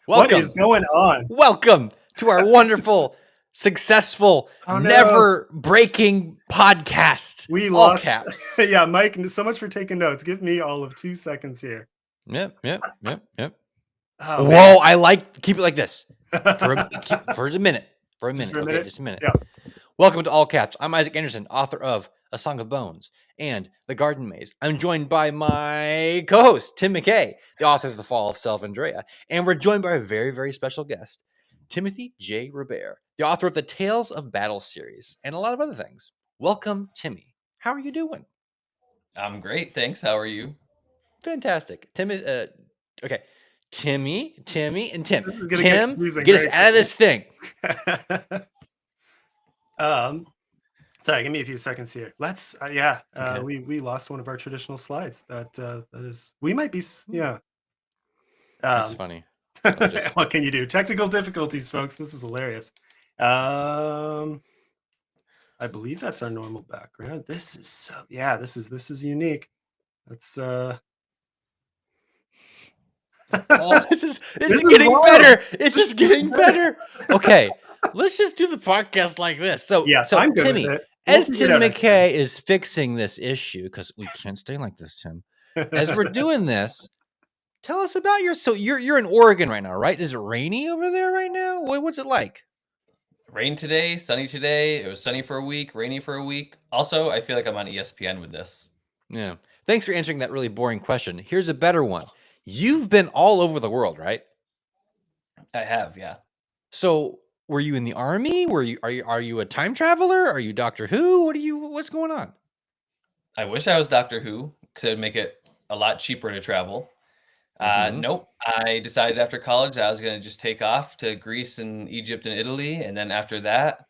What is going on? Welcome to our wonderful, successful, never breaking podcast. We All lost. caps. Yeah, Mike, so much for taking notes. Give me all of 2 seconds here. Yep. Oh, Whoa, keep it like this for a minute. Okay, just a minute. Yeah. Welcome to All Caps. I'm Isaac Anderson, author of A Song of Bones and The Garden Maze. I'm joined by my co-host, Tim McKay, the author of The Fall of Self Andrea. And we're joined by a very, very special guest, Timothy J. Robare, the author of the Tales of Battle series and a lot of other things. Welcome, Timmy. How are you doing? I'm great, thanks. How are you? Fantastic. Timmy, and Tim. Tim, get us out of this thing. Sorry, give me a few seconds here. Let's Okay. We lost one of our traditional slides. That is, we might be That's funny. What can you do? Technical difficulties, folks. This is hilarious. I believe that's our normal background. This is unique. Let's this is getting better. It's just getting better. Okay, let's just do the podcast like this. So I'm good Timmy, with it. As Tim McKay is fixing this issue, because we can't stay like this, Tim. As we're doing this, tell us about you're in Oregon right now, right? Is it rainy over there right now? What's it like? Rain today, sunny today. It was sunny for a week, rainy for a week. Also, I feel like I'm on ESPN with this. Yeah. Thanks for answering that really boring question. Here's a better one. You've been all over the world, right? I have, yeah. So, were you in the army? Are you a time traveler? Are you Doctor Who? What's going on? I wish I was Doctor Who because it would make it a lot cheaper to travel. Nope. I decided after college I was going to just take off to Greece and Egypt and Italy. And then after that,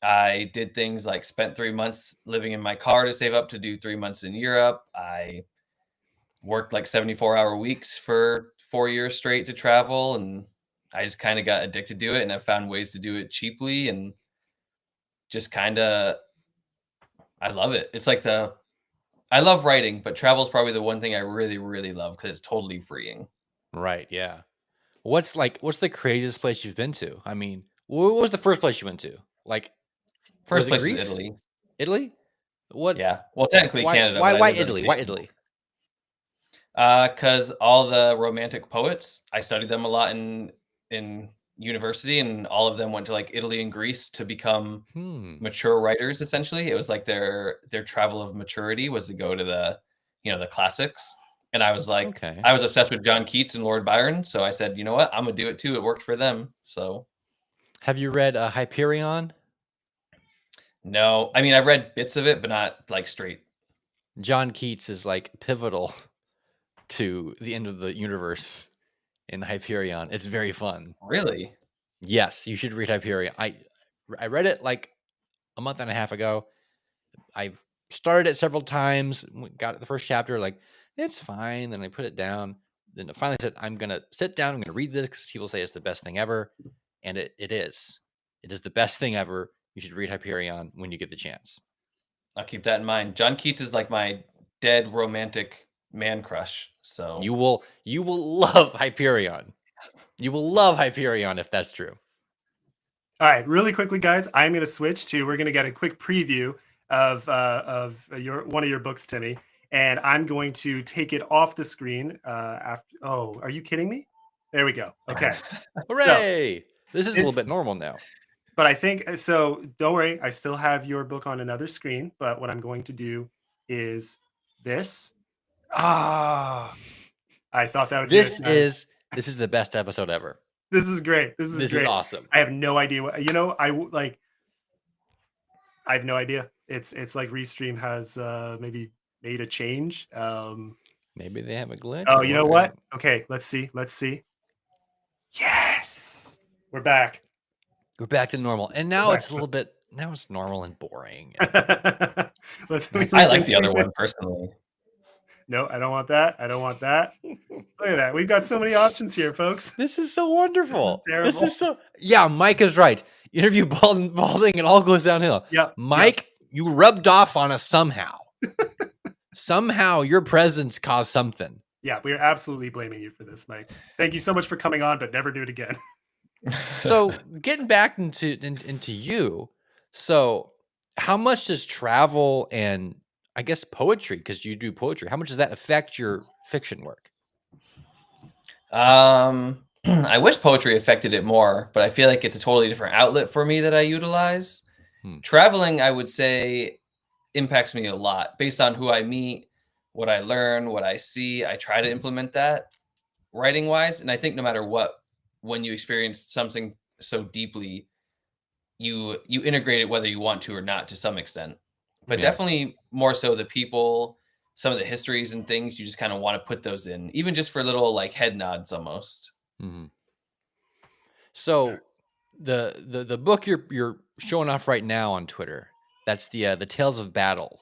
I did things like spent 3 months living in my car to save up to do 3 months in Europe. I worked like 74-hour weeks for 4 years straight to travel. And I just kind of got addicted to it. And I found ways to do it cheaply and just kind of, I love it. It's like I love writing, but travel is probably the one thing I really, really love because it's totally freeing. Right. Yeah. What's the craziest place you've been to? I mean, what was the first place you went to? Like, first place is Italy. Italy? What? Yeah. Well, technically Canada. Why Italy? Why Italy? Because all the romantic poets, I studied them a lot in university, and all of them went to like Italy and Greece to become mature writers. Essentially, it was like their travel of maturity was to go to the classics. And I was like, I was obsessed with John Keats and Lord Byron, so I said, you know what, I'm gonna do it too. It worked for them. So, have you read Hyperion? No, I mean I've read bits of it, but not like straight. John Keats is like pivotal to the end of the universe in Hyperion. It's very fun. Really? Yes, you should read Hyperion. I read it like a month and a half ago. I've started it several times. Got the first chapter, like it's fine. Then I put it down. Then I finally said, I'm gonna sit down. I'm gonna read this because people say it's the best thing ever, and it is. It is the best thing ever. You should read Hyperion when you get the chance. I'll keep that in mind. John Keats is like my dead romantic man crush. So you will love Hyperion. You will love Hyperion if that's true. All right, really quickly, guys, I'm going to switch to. We're going to get a quick preview of one of your books, Timmy, and I'm going to take it off the screen after. Oh, are you kidding me? There we go. Okay, hooray! So, this is a little bit normal now. But I think so. Don't worry, I still have your book on another screen. But what I'm going to do is this. I thought that would. This is the best episode ever. This is great. This is awesome. I have no idea what I have no idea. It's like Restream has maybe made a change. Maybe they have a glitch. Oh, you know what? Okay, let's see. Yes, we're back. We're back to normal, and now it's a little bit. Now it's normal and boring. I like the other one personally. No, I don't want that. Look at that. We've got so many options here, folks. This is so wonderful. This is terrible. Yeah, Mike is right. Interview balding, it all goes downhill. Yeah, Mike, you rubbed off on us somehow. Somehow your presence caused something. Yeah, we are absolutely blaming you for this, Mike. Thank you so much for coming on, but never do it again. So getting back into you, so how much does travel and I guess poetry, because you do poetry, how much does that affect your fiction work? I wish poetry affected it more, but I feel like it's a totally different outlet for me that I utilize. Hmm. Traveling, I would say, impacts me a lot based on who I meet, what I learn, what I see. I try to implement that writing wise. And I think no matter what, when you experience something so deeply, you integrate it whether you want to or not to some extent. But Yeah. definitely more so the people, some of the histories and things, you just kind of want to put those in, even just for little like head nods almost. Mm-hmm. So the book you're showing off right now on Twitter, that's the Tales of Battle.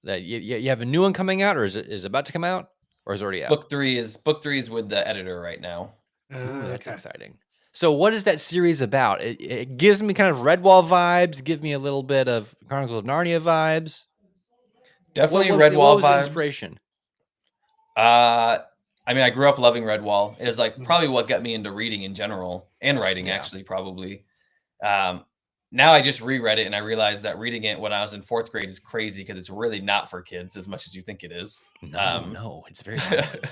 That you have a new one coming out, or is it about to come out, or is it already out? Book three is with the editor right now. Ooh, that's Okay. exciting. So what is that series about? It gives me kind of Redwall vibes, give me a little bit of Chronicles of Narnia vibes. Definitely What Redwall was the vibes. inspiration? I mean, I grew up loving Redwall. It is like Mhm. probably what got me into reading in general and writing, Yeah. actually, probably. Um, Now I just reread it and I realized that reading it when I was in fourth grade is crazy because it's really not for kids as much as you think it is. No, it's very violent.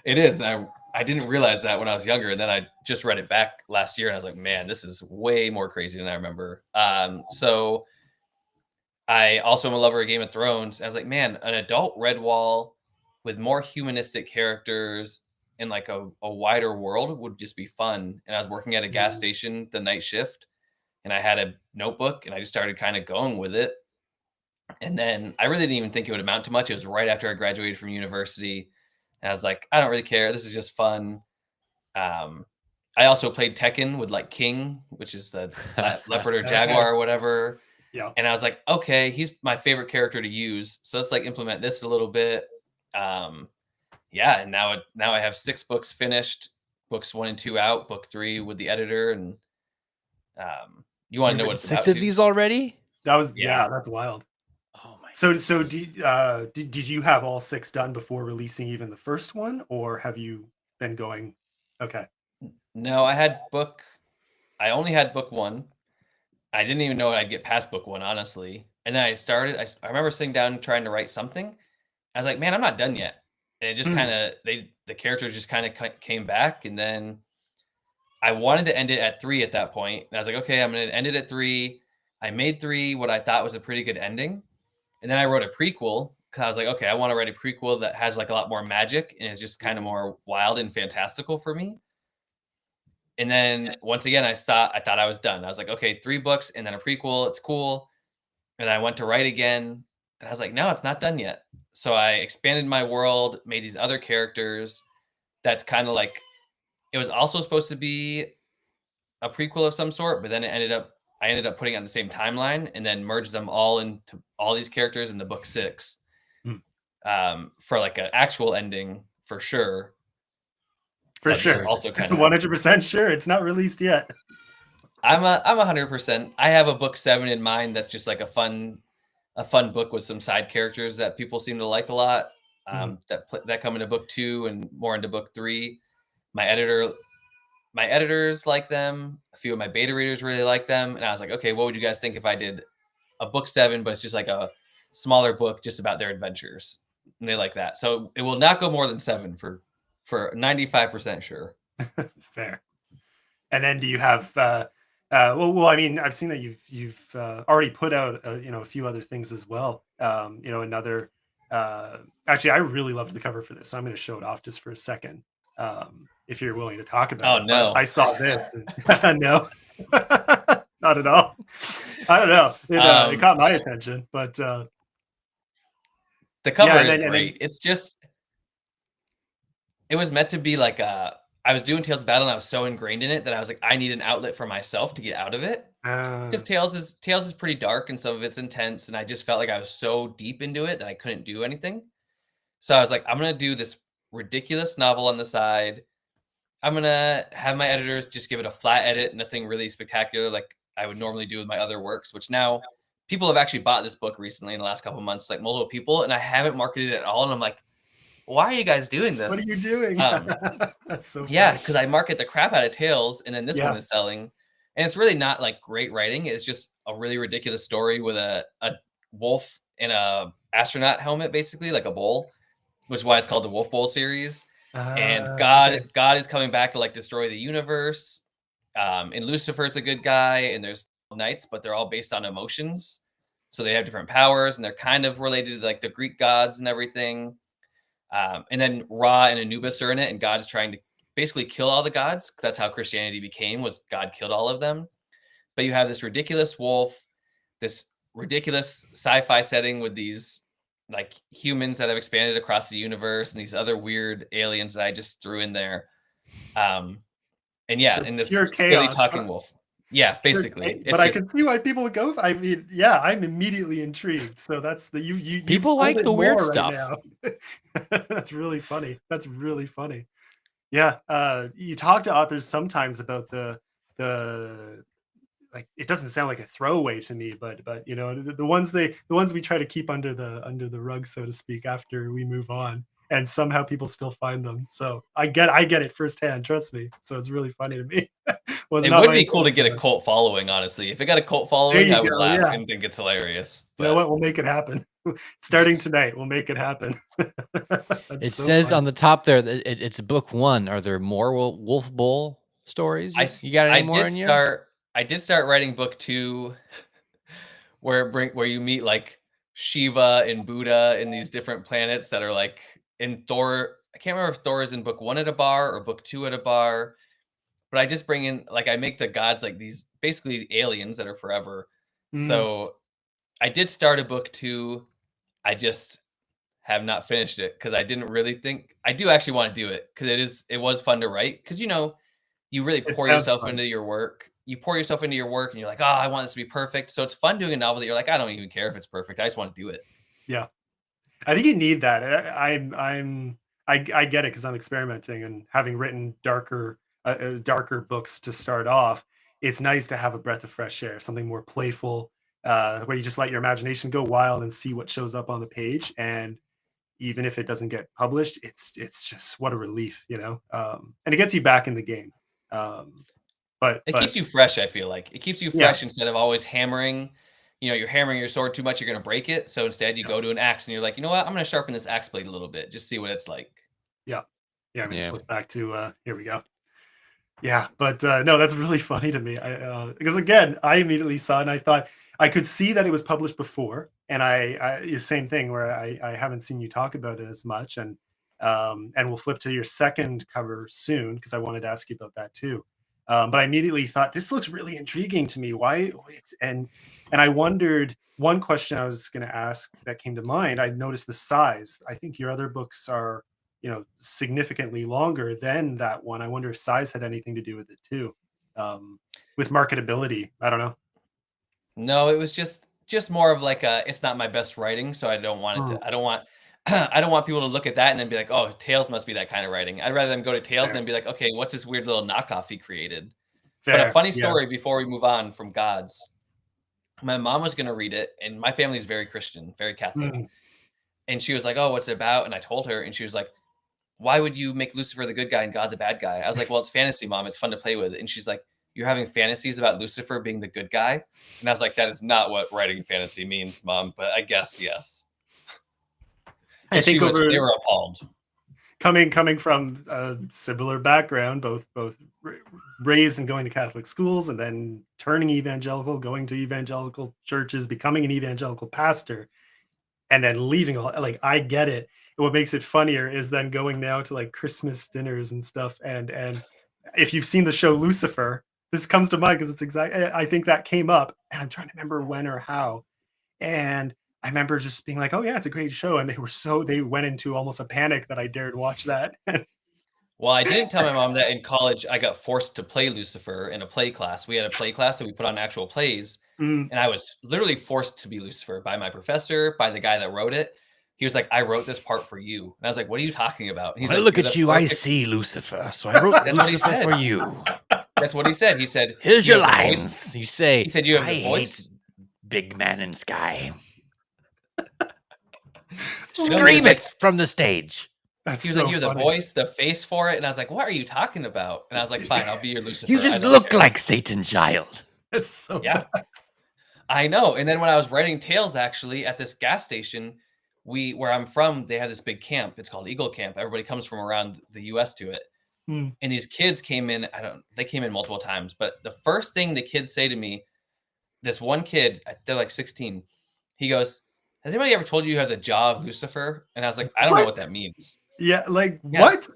It is. I didn't realize that when I was younger, and then I just read it back last year, and I was like, man, this is way more crazy than I remember. So I also am a lover of Game of Thrones. I was like, man, an adult Redwall with more humanistic characters and like a wider world would just be fun. And I was working at a gas Mhm. station the night shift, and I had a notebook, and I just started kind of going with it. And then I really didn't even think it would amount to much. It was right after I graduated from university. And I was like, I don't really care. This is just fun. Um, I also played Tekken with like King, which is the leopard or Okay. jaguar or whatever. Yeah. And I was like, okay, he's my favorite character to use. So let's like implement this a little bit. Um, yeah, and now I have 6 books finished, books 1 and 2 out, book 3 with the editor, and you want to You've know what written it's 6 about of too? these already? Yeah. That's wild. Oh my So goodness. did you have all 6 done before releasing even the first one, or have you been going? Okay. No, I only had book 1. I didn't even know I'd get past book 1, honestly. And then I remember sitting down trying to write something. I was like, man, I'm not done yet. And it just Hmm. kind of the characters just kind of came back, and then I wanted to end it at 3 at that point. And I was like, okay, I'm going to end it at 3. I made 3 what I thought was a pretty good ending. And then I wrote a prequel because I was like, okay, I want to write a prequel that has like a lot more magic and is just kind of Mhm. more wild and fantastical for me. And then once again, I thought I was done. I was like, okay, 3 books and then a prequel. It's cool. And I went to write again. And I was like, no, it's not done yet. So I expanded my world, made these other characters. That's kind of like, it was also supposed to be a prequel of some sort, but then I ended up putting it on the same timeline and then merged them all into all these characters in the book 6, Hmm. for like an actual ending for sure. For But That's just sure. very also kind distinct. of 100% sure it's not released yet. I'm 100%. I have a book 7 in mind that's just like a fun book with some side characters that people seem to like a lot. Mhm. That come into book 2 and more into book 3. My editor my editors like them. A few of my beta readers really like them, and I was like, okay, what would you guys think if I did a book 7, but it's just like a smaller book just about their adventures? And they like that. So it will not go more than 7 for 95% sure. Fair. And then do you have I mean, I've seen that you've already put out a few other things as well. Another actually I really loved the cover for this, so I'm going to show it off just for a second. If you're willing to talk about Oh it, but I no. saw this and no. Not at all. I don't know. It um caught my attention, but the yeah, cover and is then great. It's just it was meant to be like a I was doing Tales of Battle and I was so ingrained in it that I was like, I need an outlet for myself to get out of it. Because Tales is pretty dark and some of it's intense, and I just felt like I was so deep into it that I couldn't do anything. So I was like, I'm gonna do this ridiculous novel on the side. I'm gonna have my editors just give it a flat edit, nothing really spectacular like I would normally do with my other works, which now people have actually bought this book recently in the last couple of months, like multiple people, and I haven't marketed it at all. And I'm like, why are you guys doing What are this? you doing? Um, That's so yeah, funny. because I market the crap out of Tales, and then this one Yeah. is selling, and it's really not like great writing. It's just a really ridiculous story with a wolf in a astronaut helmet, basically like a bowl, which is why it's called the Wolf Bowl series. And Okay. God is coming back to like destroy the universe. And Lucifer's a good guy, and there's knights, but they're all based on emotions, so they have different powers, and they're kind of related to like the Greek gods and everything. And then Ra and Anubis are in it, and God is trying to basically kill all the gods. That's how Christianity became, was God killed all of them. But you have this ridiculous wolf, this ridiculous sci-fi setting with these like humans that have expanded across the universe and these other weird aliens that I just threw in there. And yeah, So and this pure silly chaos. talking wolf. Yeah, basically. But It's I just can see why people would go. I mean, yeah, I'm immediately intrigued. So that's the you've People sold like it the weird more right stuff. now. That's really funny. That's really funny. Yeah, you talk to authors sometimes about the like it doesn't sound like a throwaway to me, but you know the ones the ones we try to keep under the rug, so to speak, after we move on, and somehow people still find them. So I get it firsthand. Trust me. So it's really funny to me. Was it not would my be cool to get a intention. cult following, honestly. If it got a cult There following, you I would go. laugh Yeah. and think it's hilarious. You know But what? We'll make it happen. Starting tonight, we'll make it happen. That's It so says funny. on the top there that it's book 1. Are there more Wolf Bowl stories? You got any more in you? I did start writing book 2 where you meet like Shiva and Buddha in these different planets that are like in Thor. I can't remember if Thor is in book 1 at a bar or book 2 at a bar, but I just bring in like I make the gods like these basically aliens that are forever. Mm, So I did start a book 2. I just have not finished it because I didn't really think I do actually want to do it because it was fun to write because you really it pour sounds yourself fun. into your work. You pour yourself into your work and you're like, oh, I want this to be perfect. So it's fun doing a novel that you're like, I don't even care if it's perfect. I just want to do it. Yeah. I think you need that. I get it because I'm experimenting and having written darker books to start off. It's nice to have a breath of fresh air, something more playful, where you just let your imagination go wild and see what shows up on the page. And even if it doesn't get published, it's just what a relief, you know. And it gets you back in the game. Um, It but keeps you fresh, I feel like. It keeps you yeah, fresh instead of always hammering. You're hammering your sword too much, you're going to break it. So instead, you yeah, go to an axe and you're like, you know what? I'm going to sharpen this axe blade a little bit, just see what it's like. yeah, yeah. I'm gonna Yeah. flip back to here we go. Yeah, but no, that's really funny to me. Because again, I immediately saw it and I thought I could see that it was published before, and same thing where I haven't seen you talk about it as much, and we'll flip to your second cover soon because I wanted to ask you about that too. But I immediately thought this looks really intriguing to me. Why? And I wondered one question I was going to ask that came to mind. I noticed the size. I think your other books are significantly longer than that one. I wonder if size had anything to do with it too, with marketability. I don't know. No, it was just more of like it's not my best writing, so I don't want it Mm, to I don't want I don't want people to look at that and then be like, "Oh, Tails must be that kind of writing." I'd rather them go to Tails and fair, then be like, "Okay, what's this weird little knockoff he created?" But a fair. funny Yeah. story before we move on from Gods. My mom was gonna read it, and my family's very Christian, very Catholic. Mm. And she was like, "Oh, what's it about?" And I told her, and she was like, "Why would you make Lucifer the good guy and God the bad guy?" I was like, "Well, it's fantasy, mom. It's fun to play with." And she's like, "You're having fantasies about Lucifer being the good guy?" And I was like, "That is not what writing fantasy means, mom, but I guess yes." I And think they over were appalled. coming from a similar background, both raised and going to Catholic schools, and then turning evangelical, going to evangelical churches, becoming an evangelical pastor, and then leaving all like I get it. What makes it funnier is then going now to like Christmas dinners and stuff. And if you've seen the show Lucifer, this comes to mind because it's exactly I think that came up, and I'm trying to remember when or how. And I remember just being like, "Oh yeah, it's a great show," and they went into almost a panic that I dared watch that. Well, I didn't tell my mom that in college I got forced to play Lucifer in a play class. We had a play class that we put on actual plays, Mm, and I was literally forced to be Lucifer by my professor, by the guy that wrote it. He was like, "I wrote this part for you." And I was like, "What are you talking about?" And he's When I like, look "You're at the you, I perfect." see Lucifer. So I wrote That's what he Lucifer said. for you. That's what he said. He said, Here's "You your have the voice." lines. You say, He said, "You have I the hate voice." big man in sky. No, he was Scream like, it from the stage. That's He was so like, "You have the funny. voice, the face for it," and I was like, "What are you talking about?" And I was like, "Fine, I'll be your Lucifer. You I just don't look care." like Satan child. That's so Yeah, bad. I know. And then when I was writing tales, actually, at this gas station, where I'm from, they have this big camp. It's called Eagle Camp. Everybody comes from around the U.S. to it. Hmm. And these kids came in. They came in multiple times, but the first thing the kids say to me, this one kid, they're like 16. He goes, "Has anybody ever told you you have the jaw of Lucifer?" And I was like, "I don't know what What? that means." Yeah, like Yeah, what?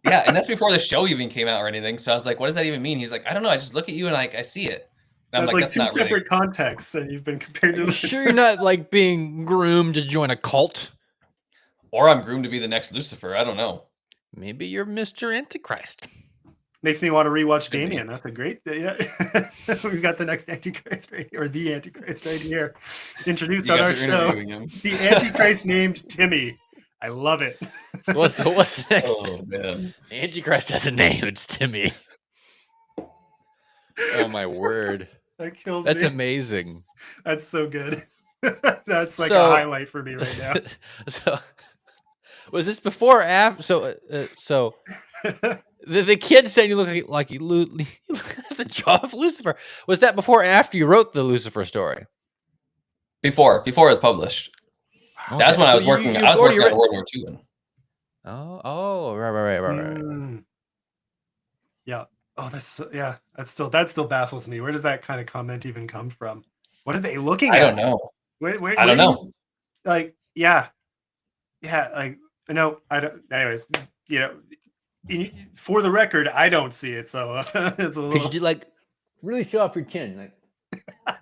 yeah, and that's before the show even came out or anything. So I was like, "What does that even mean?" He's like, "I don't know. I just look at you and I see it." And I'm That's like, like "That's two not really." separate contexts, and you've been compared Are to. you sure you're not like being groomed to join a cult? Or I'm groomed to be the next Lucifer. I don't know. Maybe you're Mr. Antichrist. Makes me want to rewatch Could be. Damien. That's a great. Yeah, we've got the next Antichrist right here, or the Antichrist right here. Introduced You on guys our are show, interviewing him. the Antichrist named Timmy. I love it. So what's the next? Oh man. The Antichrist has a name. It's Timmy. Oh my word. That kills That's me. amazing. That's so good. That's like a So- highlight for me right now. So was this before or after? So the kid said you look like you look at the jaw of Lucifer. Was that before or after you wrote the Lucifer story? Before it was published. That's Okay, when I so was working. you've I was already working on written. World War II. Right. Mm. Yeah. Oh, yeah. That still baffles me. Where does that kind of comment even come from? What are they looking I at? don't know. Where I don't do you- know. like, yeah, like no, I don't. Anyways, you know, for the record, I don't see it, so it's a Could little. you do like really show off your chin? Like,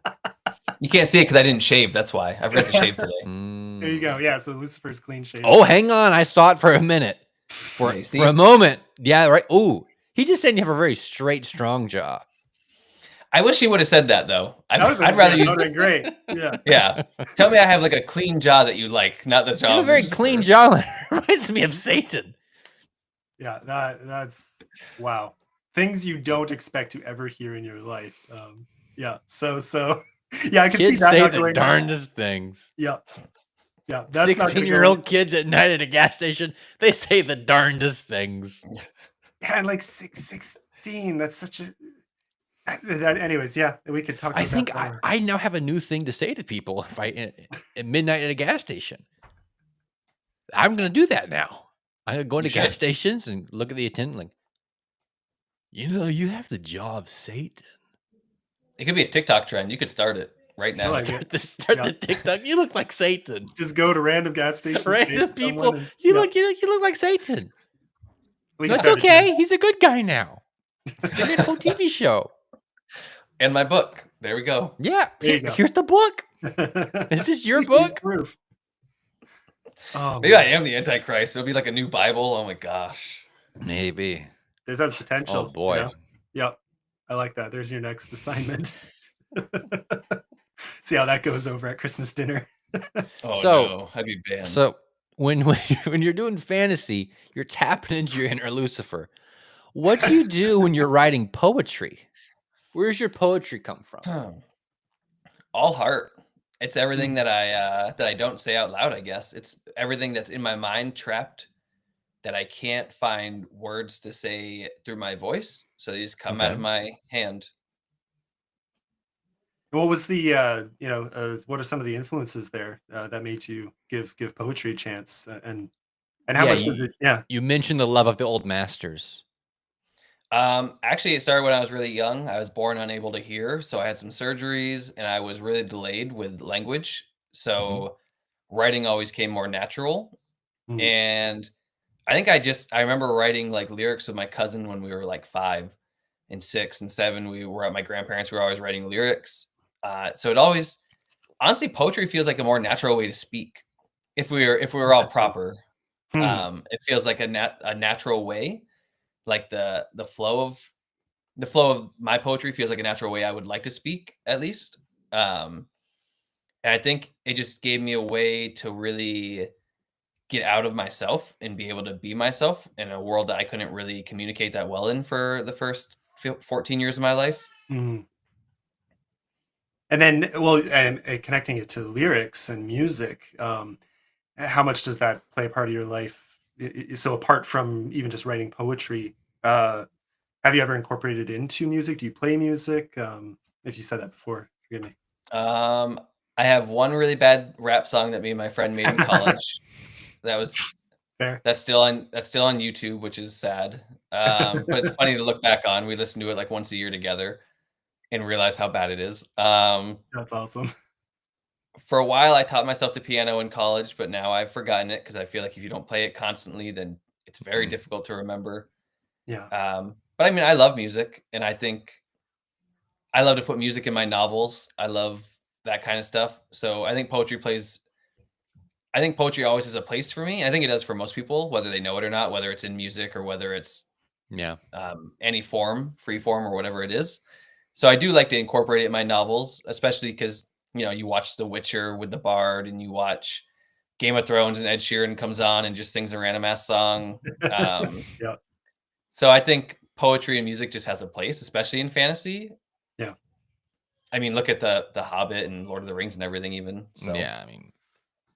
You can't see it because I didn't shave. That's why I forgot to shave today. There you go. Yeah, so Lucifer's clean shaven. Oh, hang on. I saw it for a minute. For Yeah, you see? a moment. Yeah, right. Oh, he just said you have a very straight, strong jaw. I wish he would have said that though. That I'd rather that you. would've been great. Yeah. Yeah. Tell me I have like a clean jaw that you like, not the You jaw. have a of very Lucifer. clean jawline. Reminds me of Satan. Yeah, that's wow. Things you don't expect to ever hear in your life. Yeah. So yeah, I can see Kids that say not the going. darndest things. Yeah. Yeah. That's not gonna go- 16-year-old kids at night at a gas station, they say the darndest things. Yeah, and like 16. That's such a. Anyways, yeah, we could talk about I think that. I now have a new thing to say to people if at midnight at a gas station. I'm going to do that now. I'm going to go into You gas should. stations and look at the attendant like, you have the jaw of Satan. It could be a TikTok trend. You could start it right now. like Start the TikTok. You look like Satan. Just go to random gas stations. Random date people. someone, and- You yeah, look like Satan. we can That's start a okay. He's a good guy now. They made a whole TV show. And my book. There we go. Yeah. There you go. Here's the book. trend. Is this your Here's book? proof. Oh, Maybe I man. am the Antichrist. It'll be like a new Bible. Oh my gosh. Maybe. This has potential. Oh boy. You know? Yep. I like that. There's your next assignment. See how that goes over at Christmas dinner. Oh So- no, I'd be banned. So when you're doing fantasy, you're tapping into your inner Lucifer. What do you do when you're writing poetry? Where's your poetry come from? All heart. It's everything Hmm. that I don't say out loud, I guess. It's everything that's in my mind trapped that I can't find words to say through my voice. So they just come out of Okay. my hand. What was the what are some of the influences there that made you give poetry a chance and how Yeah, much was it? Yeah. You mentioned the love of the old masters. Actually, it started when I was really young. I was born unable to hear, so I had some surgeries and I was really delayed with language. So writing always came more natural. Mhm. And I think I remember writing like lyrics with my cousin when we were like 5 and 6 and 7. We were at my grandparents. We were always writing lyrics. So it always, honestly, poetry feels like a more natural way to speak. If we were all proper, Hmm. it feels like a natural way. Like the flow of my poetry feels like a natural way I would like to speak, at least. And I think it just gave me a way to really get out of myself and be able to be myself in a world that I couldn't really communicate that well in for the first 14 years of my life. Mhm. And then, well, and connecting it to lyrics and music, how much does that play a part of your life so apart from even just writing poetry, have you ever incorporated into music? Do you play music? If you said that before, forgive me. I have one really bad rap song that me and my friend made in college. That was Fair. that's still on YouTube, which is sad. But it's funny to look back on. We listen to it like once a year together and realize how bad it is. That's awesome. For a while, I taught myself the piano in college, but now I've forgotten it because I feel like if you don't play it constantly, then it's very Mhm. difficult to remember. Yeah. But I mean, I love music, and I think I love to put music in my novels. I love that kind of stuff. So I think poetry always has a place for me. I think it does for most people, whether they know it or not, whether it's in music or whether it's Yeah. any form, free form or whatever it is. So I do like to incorporate it in my novels, especially because you watch The Witcher with the Bard, and you watch Game of Thrones, and Ed Sheeran comes on and just sings a random ass song. Um, Yeah. so I think poetry and music just has a place, especially in fantasy. Yeah. I mean, look at the Hobbit and Lord of the Rings and everything, even. So Yeah. I mean,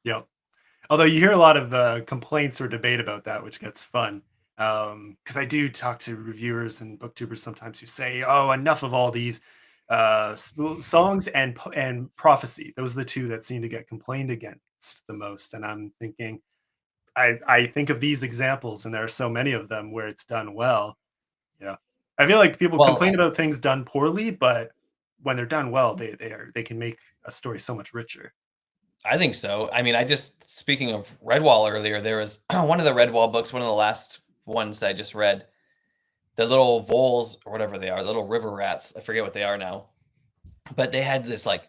Yeah. Although you hear a lot of complaints or debate about that, which gets fun. Because I do talk to reviewers and booktubers sometimes who say, "Oh, enough of all these songs and prophecy." Those are the two that seem to get complained against the most. And I'm thinking, I think of these examples, and there are so many of them where it's done well. Yeah, I feel like people well, complain about things done poorly, but when they're done well, they can make a story so much richer. I think so. I mean, I just speaking of Redwall earlier, there was one of the Redwall books, one of the last ones I just read. The little voles or whatever they are, little river rats. I forget what they are now, but they had this like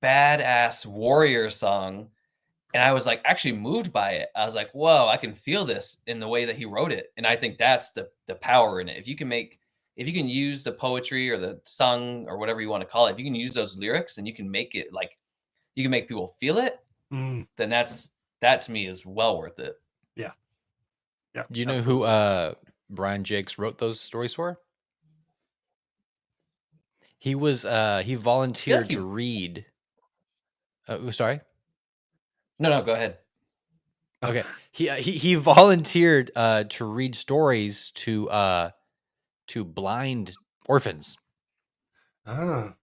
badass warrior song, and I was like actually moved by it. I was like, "Whoa, I can feel this in the way that he wrote it." And I think that's the power in it. If you can use the poetry or the song or whatever you want to call it, if you can use those lyrics and you can make it like you can make people feel it, Mm, then that to me is well worth it. yeah, yeah, do you know who absolutely. Brian Jakes wrote those stories for? He I feel like volunteered to you read. Sorry. No, go ahead. Okay. He volunteered to read stories to blind orphans, Ah,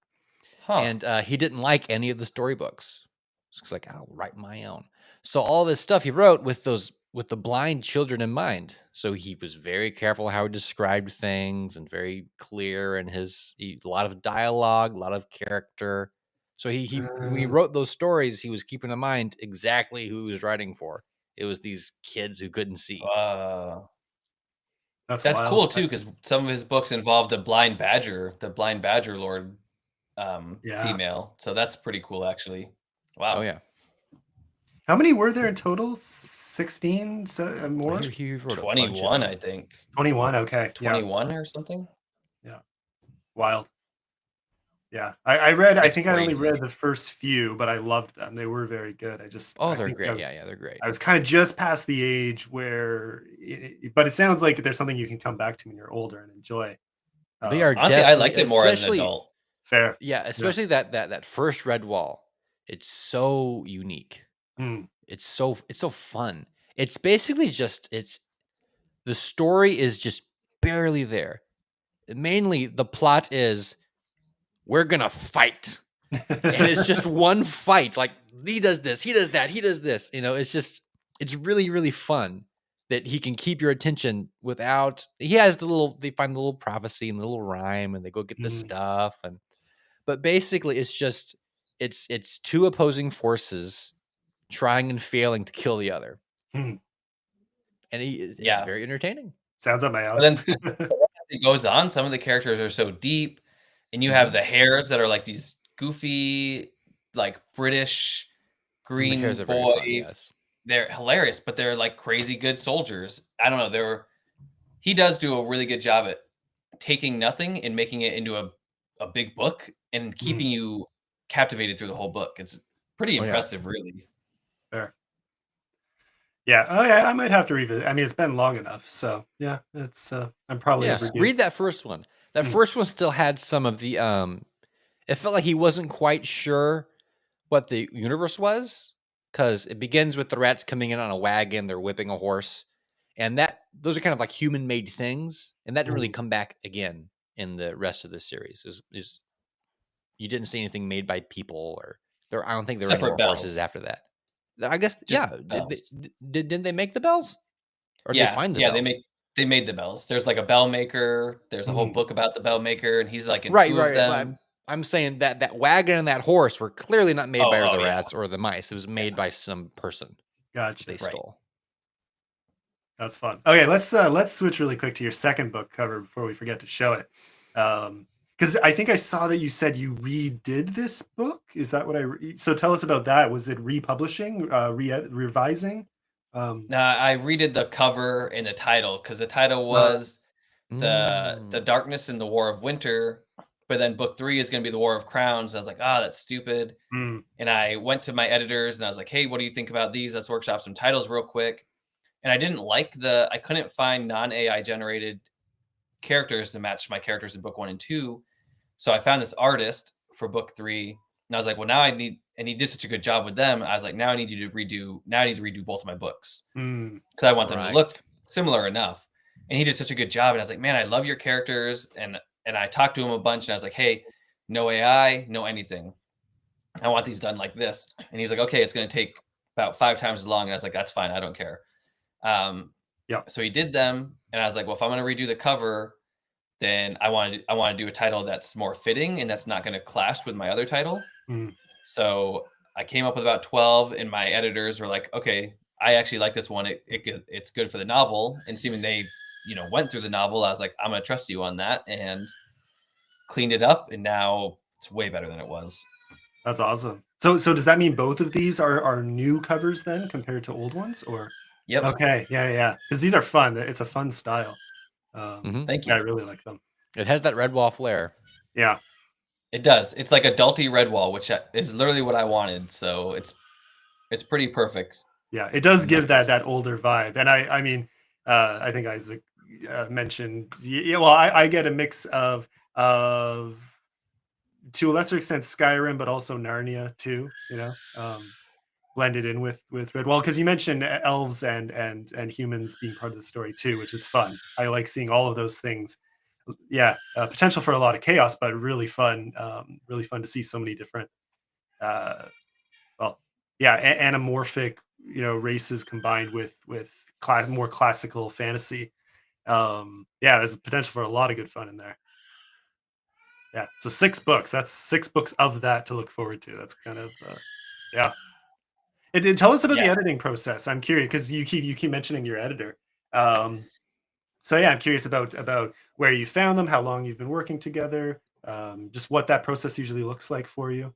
Huh. and he didn't like any of the storybooks. So he's like, I'll write my own. So all this stuff he wrote with the blind children in mind. So he was very careful how he described things and very clear in a lot of dialogue, a lot of character. So he when he uh, wrote those stories, he was keeping in mind exactly who he was writing for. It was these kids who couldn't see. Uh, that's that's wild. cool too, because some of his books involved the blind badger lord Yeah. female. So that's pretty cool, actually. Oh Wow. yeah. How many were there in total? 16 Oh, more? he wrote a bunch of 21, I them. think. 21. Okay. Yeah. 21 or something. Yeah. Wild. Yeah. I read, I It's think I only crazy. read the first few, but I loved them. They were very good. Oh, I they're think great. Yeah, yeah, they're great. I was kind of just past the age where, but it sounds like there's something you can come back to when you're older and enjoy. They are Honestly, I definitely, liked it more as an especially adult. Fair. yeah, Yeah. especially that first red wall. It's so unique. Mm, It's so fun. It's basically just it's the story is just barely there. Mainly the plot is we're gonna fight. And it's just one fight. Like he does this, he does that, he does this. It's really, really fun that he can keep your attention without he has they find the little prophecy and the little rhyme and they go get the mm, stuff but basically it's just it's two opposing forces trying and failing to kill the other. mm. And it's Yeah. very entertaining. Sounds up my But alley. then as it goes on, some of the characters are so deep, and you have Mhm. the hairs that are like these goofy, like British The hairs green are very boy. fun, yes. They're hilarious, but they're like crazy good soldiers. I don't know. He does do a really good job at taking nothing and making it into a big book and Mm, keeping you captivated through the whole book. It's pretty Oh yeah. impressive, really. fair. Yeah. Oh, yeah. I might have to revisit. I mean, it's been long enough. So, yeah, I'm probably Yeah, overdue. read that first one. That Mm, first one still had some of the it felt like he wasn't quite sure what the universe was because it begins with the rats coming in on a wagon, they're whipping a horse, And those are kind of like human made things. And that didn't really come back again in the rest of the series. You didn't see anything made by people, or I don't think there were Except any for more horses bells. after that. I guess, Just yeah. bells. Didn't they make the bells? Or did they Yeah, find the yeah, bells? they made the bells. There's like a bell maker. There's a whole book about the bell maker, and he's like in Right, two of right. But them. I'm saying that wagon and that horse were clearly not made by Oh, the yeah. rats or the mice. It was made by some person that Gotcha. they Right. stole. That's fun. Okay, let's switch really quick to your second book cover before we forget to show it. Because I think I saw that you said you redid this book. Is that what so tell us about that. Was it republishing, revising? I redid the cover and the title because the title was the Darkness in the War of Winter, but then book 3 is going to be the War of Crowns. I was like, that's stupid. And I went to my editors and I was like, hey, what do you think about these? Let's workshop some titles real quick. And I didn't like I couldn't find non-AI generated characters to match my characters in book 1 and 2. So I found this artist for book 3, and I was like, well, now and he did such a good job with them. I was like, now I need to redo both of my books because I want them to look similar enough. And he did such a good job. And I was like, man, I love your characters. And I talked to him a bunch, and I was like, hey, no AI, no anything. I want these done like this. And he's like, okay, it's going to take about 5 times as long. And I was like, that's fine. I don't care. So he did them. And I was like, well, if I'm going to redo the cover, then I want to do a title that's more fitting and that's not going to clash with my other title. So I came up with about 12, and my editors were like, okay, I actually like this one. It's good for the novel. And seeming they, went through the novel, I was like, I'm going to trust you on that, and cleaned it up. And now it's way better than it was. That's awesome. So does that mean both of these are new covers then compared to old ones, or? Yep. Okay. Yeah. Because these are fun. It's a fun style. Thank you. Yeah, I really like them. It has that Redwall flair. Yeah. It does. It's like adulty Redwall, which is literally what I wanted. So it's pretty perfect. Yeah, it does give that older vibe. And I mean, I think Isaac mentioned, well, I get a mix of to a lesser extent Skyrim, but also Narnia too, blended in with Redwall, because you mentioned elves and humans being part of the story too, which is fun. I like seeing all of those things. Yeah, potential for a lot of chaos, but really fun to see so many different anamorphic races combined with more classical fantasy. There's potential for a lot of good fun in there. Yeah, so 6 books. That's 6 books of that to look forward to. That's kind of And tell us about the editing process. I'm curious because you keep mentioning your editor. So yeah, I'm curious about where you found them, how long you've been working together, just what that process usually looks like for you.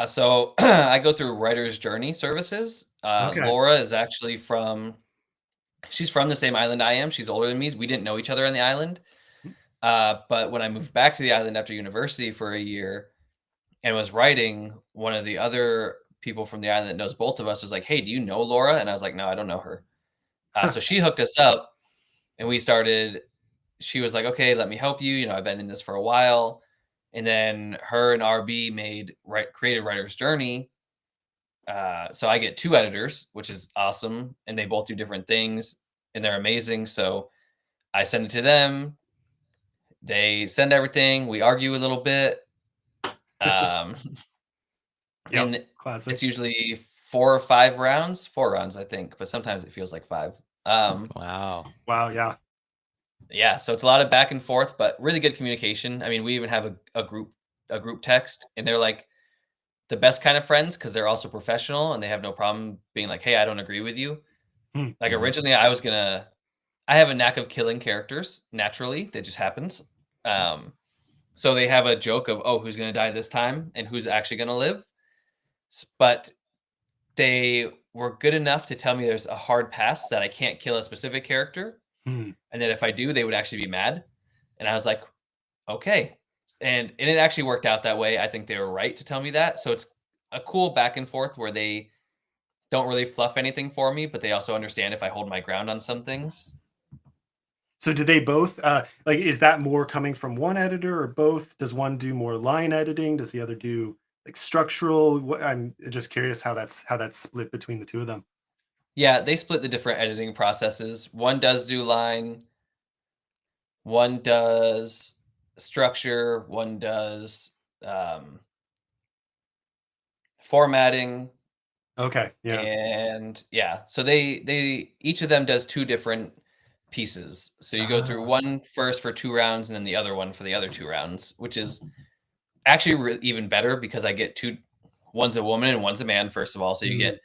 So I go through Writer's Journey services. Okay. Laura is actually she's from the same island I am. She's older than me. We didn't know each other on the island. But when I moved back to the island after university for a year and was writing, one of the other people from the island that knows both of us was like, hey, do you know Laura? And I was like, no, I don't know her. So she hooked us up, and she was like, okay, let me help you. I've been in this for a while. And then her and RB created Writer's Journey. So I get 2 editors, which is awesome. And they both do different things, and they're amazing. So I send it to them. They send everything. We argue a little bit. And classic. It's usually 4 or 5 rounds, 4 rounds, I think, but sometimes it feels like 5. Wow. Yeah. Yeah, so it's a lot of back and forth, but really good communication. I mean, we even have a group text, and they're like the best kind of friends because they're also professional, and they have no problem being like, hey, I don't agree with you. Like originally I have a knack of killing characters naturally. That just happens. So they have a joke of, oh, who's going to die this time and who's actually going to live. But they were good enough to tell me there's a hard pass that I can't kill a specific character. And that if I do, they would actually be mad. And I was like, okay. And it actually worked out that way. I think they were right to tell me that. So it's a cool back and forth where they don't really fluff anything for me, but they also understand if I hold my ground on some things. So do they both is that more coming from one editor or both? Does one do more line editing? Does the other do like structural? I'm just curious how that's split between the two of them. Yeah, they split the different editing processes. One does do line, one does structure, one does formatting, Okay. Yeah. and yeah, so they each of them does two different pieces. So you go through one first for 2 rounds, and then the other one for the other 2 rounds, which is actually even better because I get two. One's a woman and one's a man. First of all, so you get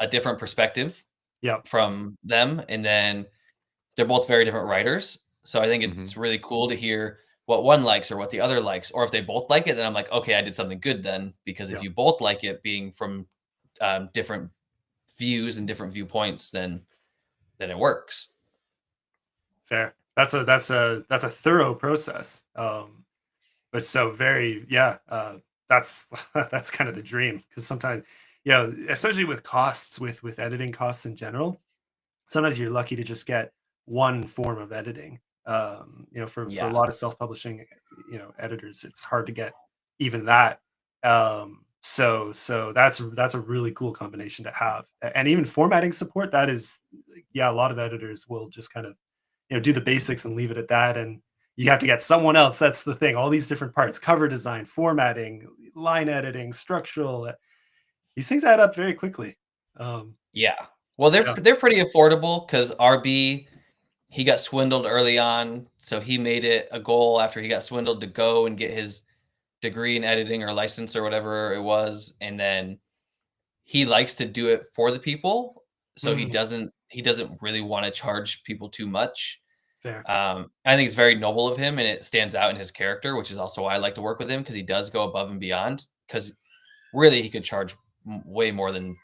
a different perspective Yep. from them, and then they're both very different writers. So I think it's Mm-hmm. really cool to hear what one likes or what the other likes, or if they both like it, then I'm like, okay, I did something good then, because if Yep. you both like it, being from different views and different viewpoints, then it works. Fair. That's a thorough process. But so very, yeah. That's that's kind of the dream, because sometimes, especially with costs, with editing costs in general, sometimes you're lucky to just get one form of editing. For a Yeah, lot of self-publishing, editors, it's hard to get even that. So that's a really cool combination to have. And even formatting support, that is, yeah, a lot of editors will just kind of, do the basics and leave it at that. And you have to get someone else. That's the thing. All these different parts: cover design, formatting, line editing, structural. These things add up very quickly. Um, yeah. Well, yeah. they're pretty affordable because RB, he got swindled early on, so he made it a goal after he got swindled to go and get his degree in editing or license or whatever it was, and then he likes to do it for the people, so he Mm, doesn't really want to charge people too much. fair. I think it's very noble of him, and it stands out in his character, which is also why I like to work with him, because he does go above and beyond. Because really, he could charge way more than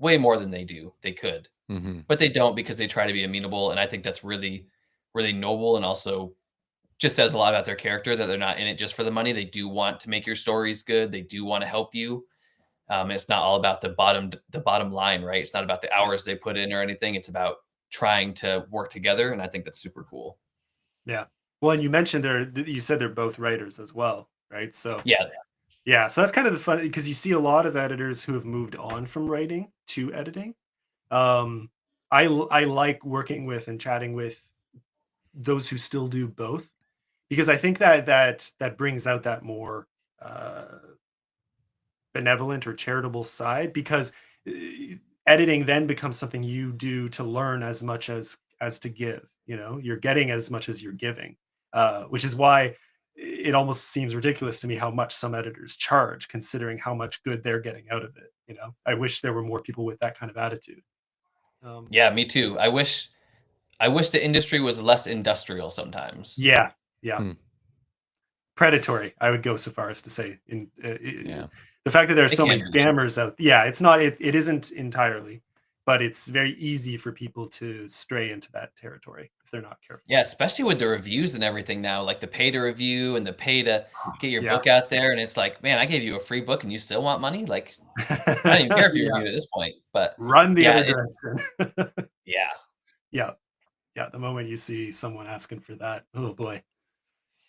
they could, Mm-hmm. but they don't because they try to be amenable, and I think that's really really noble, and also just says a lot about their character, that they're not in it just for the money. They do want to make your stories good. They do want to help you. It's not all about the bottom line, right? It's not about the Yeah. hours they put in or anything. It's about trying to work together, and I think that's super cool. Yeah. Well, and you mentioned you said they're both writers as well, right? So Yeah, yeah, so that's kind of the fun, because you see a lot of editors who have moved on from writing to editing. Um, I like working with and chatting with those who still do both, because I think that brings out that more uh, benevolent or charitable side, because uh, editing then becomes something you do to learn as much as to give. You're getting as much as you're giving, which is why it almost seems ridiculous to me how much some editors charge, considering how much good they're getting out of it. I wish there were more people with that kind of attitude. um, yeah, me too. I wish the industry was less industrial sometimes. yeah, yeah. Hmm. Predatory, I would go so far as to say. Yeah. The fact that there are It so many can be. scammers out, yeah, it's not, it isn't entirely, but it's very easy for people to stray into that territory if they're not careful. Yeah, especially with the reviews and everything now, like the pay to review and the pay to get your Yeah. book out there. And it's like, man, I gave you a free book and you still want money? Like, I don't even care if you Yeah, reviewed at this point. But run the yeah, other direction. yeah, Yeah, yeah, the moment you see someone asking for that, oh boy.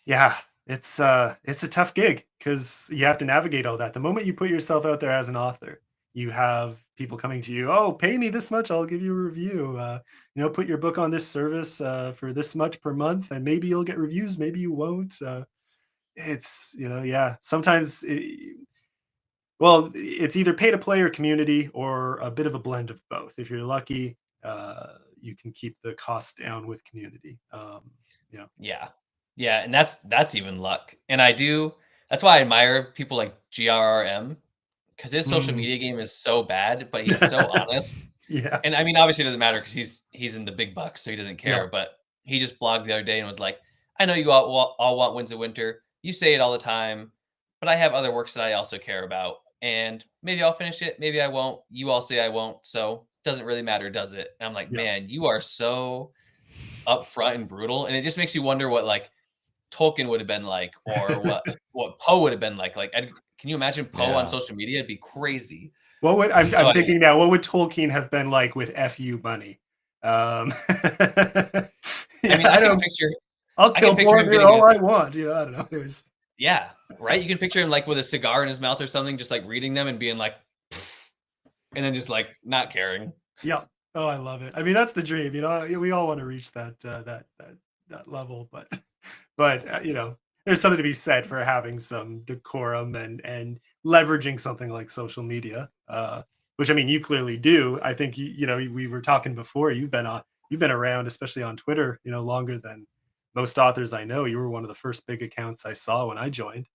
Yeah, it's a tough gig, because you have to navigate all that. The moment you put yourself out there as an author, you have people coming to you, "Oh, pay me this much, I'll give you a review. Put your book on this service for this much per month, and maybe you'll get reviews, maybe you won't." Yeah. Sometimes, well, it's either pay to play or community, or a bit of a blend of both. If you're lucky, you can keep the cost down with community. You know, yeah, yeah. And that's even luck. And that's why I admire people like GRRM, because his social Mm. media game is so bad, but he's so honest. Yeah. And I mean, obviously, it doesn't matter because he's in the big bucks, so he doesn't Yep. care. But he just blogged the other day and was like, "I know you all want Winds of Winter. You say it all the time, but I have other works that I also care about, and maybe I'll finish it, maybe I won't. You all say I won't, so doesn't really matter, does it?" And I'm like, Yep. man, you are so upfront and brutal, and it just makes you wonder what like Tolkien would have been like, or what Poe would have been like. Like, can you imagine Poe on Yeah. social media? It'd be crazy. What would So I'm I thinking now, what would Tolkien have been like with "FU money"? Um, I mean, yeah, I don't. I'll I can kill picture him Boromir getting all a I want. I don't know. It was. yeah, right? You can picture him, like, with a cigar in his mouth or something, just, like, reading them and being like, "Pfft," and then just, like, not caring. Yeah. Oh, I love it. I mean, that's the dream. We all want to reach that level, but there's something to be said for having some decorum and leveraging something like social media, which I mean, you clearly do. I think we were talking before. You've been around, especially on Twitter, longer than most authors I know. You were one of the first big accounts I saw when I joined.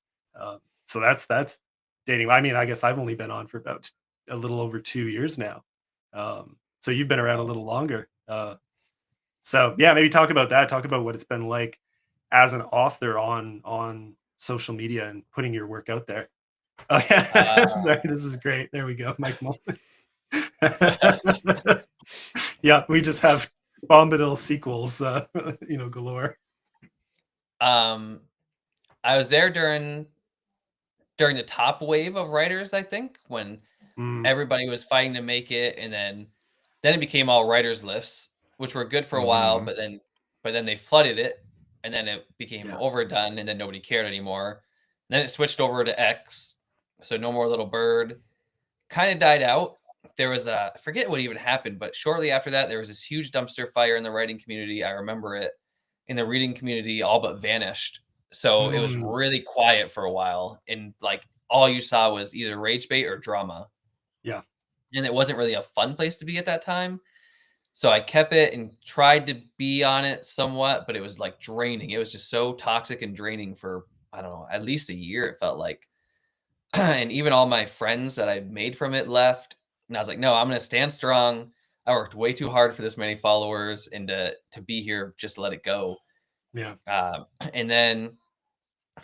So that's dating. I mean, I guess I've only been on for about a little over 2 years now. So you've been around a little longer. So yeah, maybe talk about that. Talk about what it's been like as an author on social media and putting your work out there. Oh yeah, Uh, sorry, this is great. There we go, Mike Mullen. Yeah, we just have Bombadil sequels, galore. um, I was there during the top wave of writers, I think, when Mm, everybody was fighting to make it, and then it became all writers lists, which were good for a while, Hmm. but then they flooded it, and then it became yeah. overdone, and then nobody cared anymore. Then it switched over to X, so no more Little Bird. Kind of died out. There was I forget what even happened, but shortly after that, there was this huge dumpster fire in the writing community. I remember it. In the reading community, all but vanished. So it was Mm, really quiet for a while, and like all you saw was either rage bait or drama, yeah. and it wasn't really a fun place to be at that time. So I kept it and tried to be on it somewhat, but it was like draining. It was just so toxic and draining for, I don't know, at least a year, it felt like. And even all my friends that I made from it left. And I was like, no, I'm going to stand strong. I worked way too hard for this many followers, and to be here, just let it go. Yeah. And then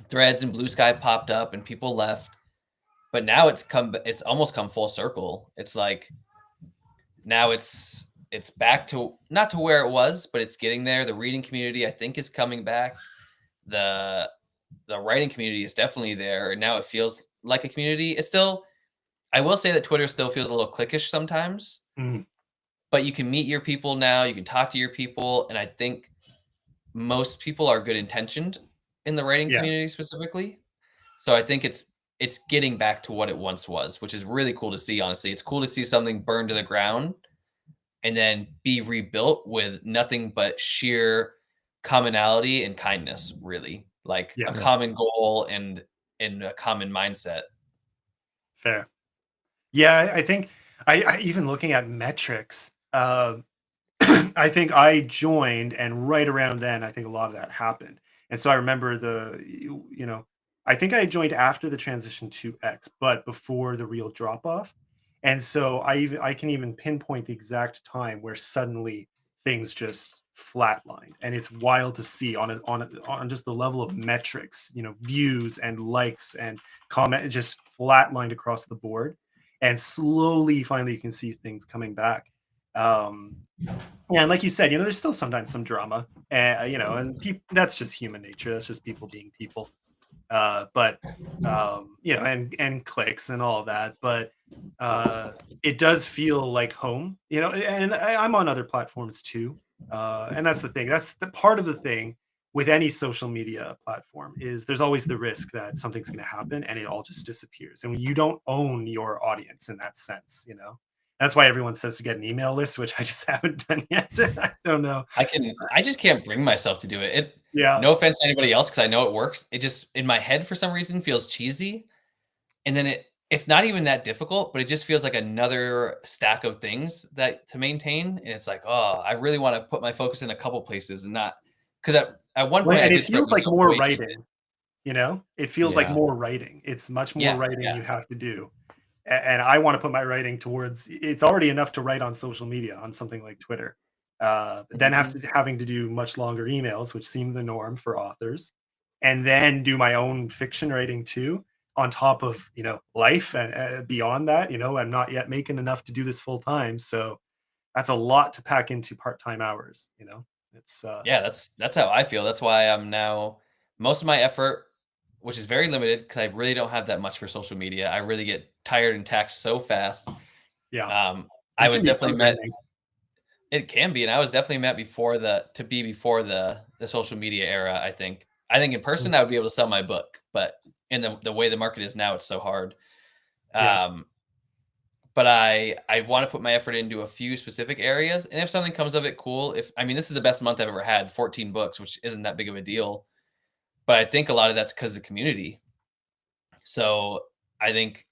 Threads and Blue Sky popped up and people left. But now it's almost come full circle. It's like now it's back to not to where it was, but it's getting there. The reading community, I think, is coming back. The the writing community is definitely there, and now it feels like a community. It's still, I will say that Twitter still feels a little cliquish sometimes, Mm, but you can meet your people now. You can talk to your people, and I think most people are good intentioned in the writing yeah. community specifically. So I think it's getting back to what it once was, which is really cool to see. Honestly, it's cool to see something burned to the ground and then be rebuilt with nothing but sheer commonality and kindness, really, like a Yeah. Yeah. common goal and a common mindset. Fair. Yeah, I think I even looking at metrics. I think I joined, and right around then, I think a lot of that happened. And so I remember I think I joined after the transition to X, but before the real drop off. And so I can even pinpoint the exact time where suddenly things just flatlined, and it's wild to see on just the level of metrics, views and likes and comment, it just flatlined across the board, and slowly, finally, you can see things coming back. Um, yeah, and like you said, there's still sometimes some drama, and that's just human nature. That's just people being people. But and clicks and all of that. But it does feel like home, and I'm on other platforms too. And that's the thing. That's the part of the thing with any social media platform is there's always the risk that something's going to happen and it all just disappears. And when you don't own your audience in that sense, that's why everyone says to get an email list, which I just haven't done yet. I don't know. I just can't bring myself to do it. Yeah, No offense to anybody else, because I know it works. It just in my head for some reason feels cheesy, and then it's not even that difficult, but it just feels like another stack of things that to maintain. And it's like, oh, I really want to put my focus in a couple places and not because at one well, point I and it did spread feels like myself more way too thin. writing. It feels like Yeah. more writing. It's much more Yeah, writing yeah. you have to do. And I want to put my writing towards it's already enough to write on social media on something like Twitter. Then Mhm. having to do much longer emails, which seem the norm for authors, and then do my own fiction writing too, on top of life and beyond that. I'm not yet making enough to do this full time, so that's a lot to pack into part time hours. It's Yeah, that's how I feel. That's why I'm now most of my effort, which is very limited because I really don't have that much for social media. I really get tired and taxed so fast. yeah, Um, I it was can be definitely so met. draining. It can be, and I was definitely met before the social media era. I think in Mm, person I would be able to sell my book, but in the way the market is now, it's so hard. yeah, Um, but I want to put my effort into a few specific areas. And if something comes of it, cool. This is the best month I've ever had, 14 books, which isn't that big of a deal. But I think a lot of that's because of the community. So I think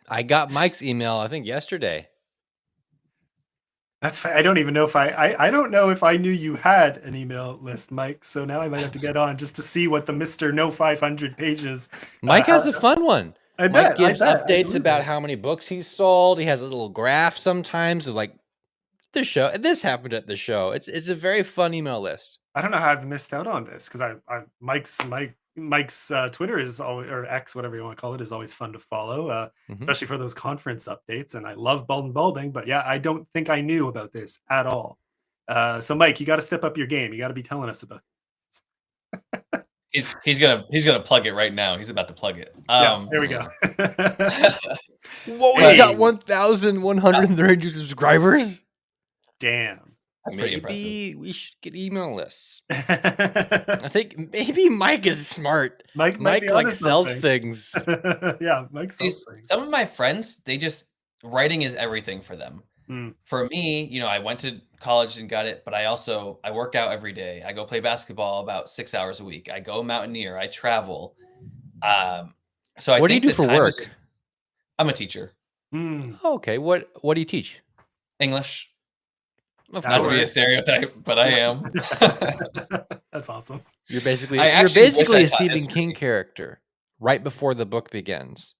I got Mike's email, I think yesterday. That's fine. I don't even know if I don't know if I knew you had an email list, Mike. So now I might have to get on just to see what the Mr. No 500 pages. Mike has a fun one. I Mike bet. gives I updates believe about it. how many books he's sold. He has a little graph sometimes of like this happened at the show. It's a very fun email list. I don't know how I've missed out on this because Mike's Twitter is always, or X, whatever you want to call it, is always fun to follow, especially for those conference updates. And I love Bald and Balding, but yeah, I don't think I knew about this at all. So Mike, you got to step up your game. You got to be telling us about he's gonna plug it right now. He's about to plug it. Yeah, there we go. Whoa, Hey. we got 1,132 subscribers. Damn. That's pretty Maybe impressive. we should get email lists. I think maybe Mike is smart. Mike Mike be like onto sells something. things. Yeah, Mike sells things. Some of my friends, writing is everything for them. Mm. For me, I went to college and got it, but I work out every day. I go play basketball about 6 hours a week. I go mountaineer. I travel. So I What do you think do the for time work? is I'm a teacher. Mm. Oh, okay. What do you teach? English. Of Not to be a course. stereotype, but I am. That's awesome. You're basically I actually wish I a taught Stephen history. King character right before the book begins.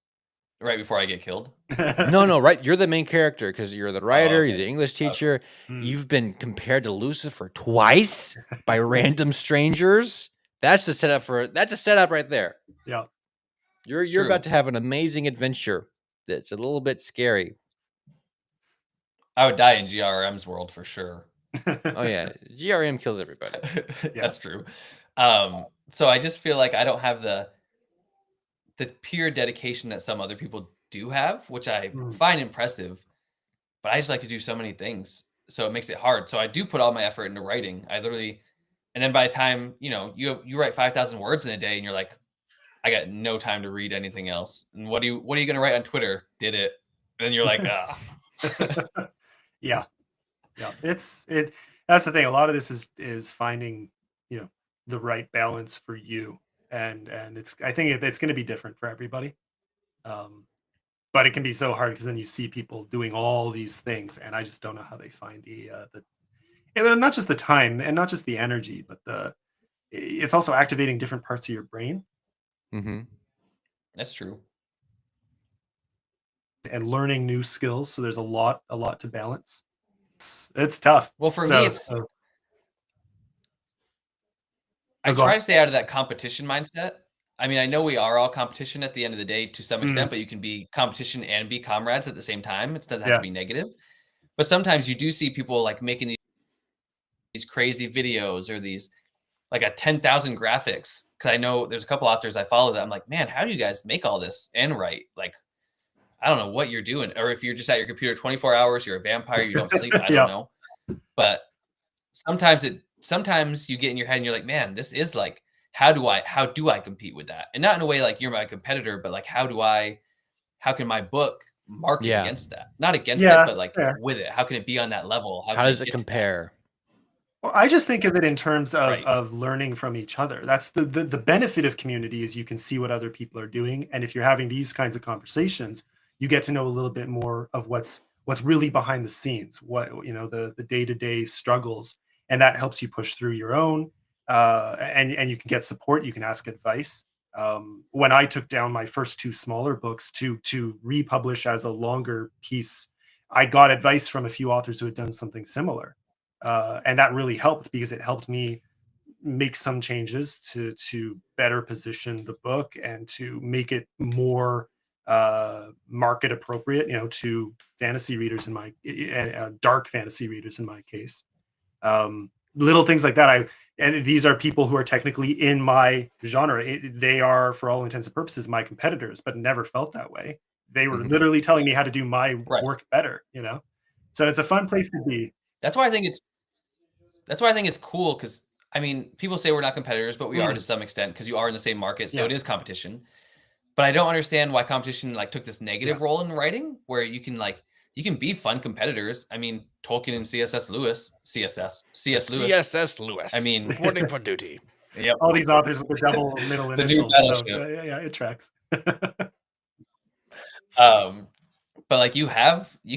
Right before I get killed. No, right. You're the main character because you're the writer, okay. you're the English teacher. Mm. You've been compared to Lucifer twice by random strangers. That's a setup right there. Yeah. You're about to have an amazing adventure that's a little bit scary. I would die in GRM's world for sure. Oh yeah, GRM kills everybody. That's true. So I just feel like I don't have the pure dedication that some other people do have, which I find impressive, but I just like to do so many things. So it makes it hard. So I do put all my effort into writing. And then by the time, you write 5,000 words in a day and you're like, I got no time to read anything else. And what are you going to write on Twitter? Did it. And then you're like, ah. Yeah. That's the thing. A lot of this is finding, the right balance for you. And I think it's going to be different for everybody. But it can be so hard because then you see people doing all these things, and I just don't know how they find not just the time and not just the energy, but it's also activating different parts of your brain. Mm-hmm. That's true. And learning new skills. So there's a lot to balance. It's tough. Well, for me, I try to stay out of that competition mindset. I know we are all competition at the end of the day to some extent, but you can be competition and be comrades at the same time. It doesn't have to be negative. But sometimes you do see people like making these crazy videos or these like a 10,000 graphics. Cause I know there's a couple authors I follow that I'm like, man, how do you guys make all this and write? Like, I don't know what you're doing. Or if you're just at your computer 24 hours, you're a vampire, you don't sleep. I don't know. But sometimes you get in your head and you're like, man, this is like, how do I compete with that? And not in a way like you're my competitor, but like, how can my book market against that? Not against it, but like with it. How can it be on that level? How does it compare? Well, I just think of it in terms of learning from each other. That's the benefit of community is you can see what other people are doing. And if you're having these kinds of conversations, you get to know a little bit more of what's really behind the scenes, what, the day-to-day struggles. And that helps you push through your own, and you can get support. You can ask advice. When I took down my first two smaller books to republish as a longer piece, I got advice from a few authors who had done something similar. And that really helped because it helped me make some changes to better position the book and to make it more market appropriate, to fantasy readers in my dark fantasy readers in my case. Little things like that. And these are people who are technically in my genre. They are, for all intents and purposes, my competitors, but never felt that way. They were literally telling me how to do my work better, So it's a fun place to be. That's why I think it's cool because people say we're not competitors, but we are to some extent because you are in the same market, so it is competition. but I don't understand why competition like took this negative role in writing, where you can be fun competitors. I mean, Tolkien and C.S. Lewis. CSS Lewis. I mean, reporting for duty. Yep. All these authors with the double middle The new initials. So Battleship. yeah, it tracks. But like you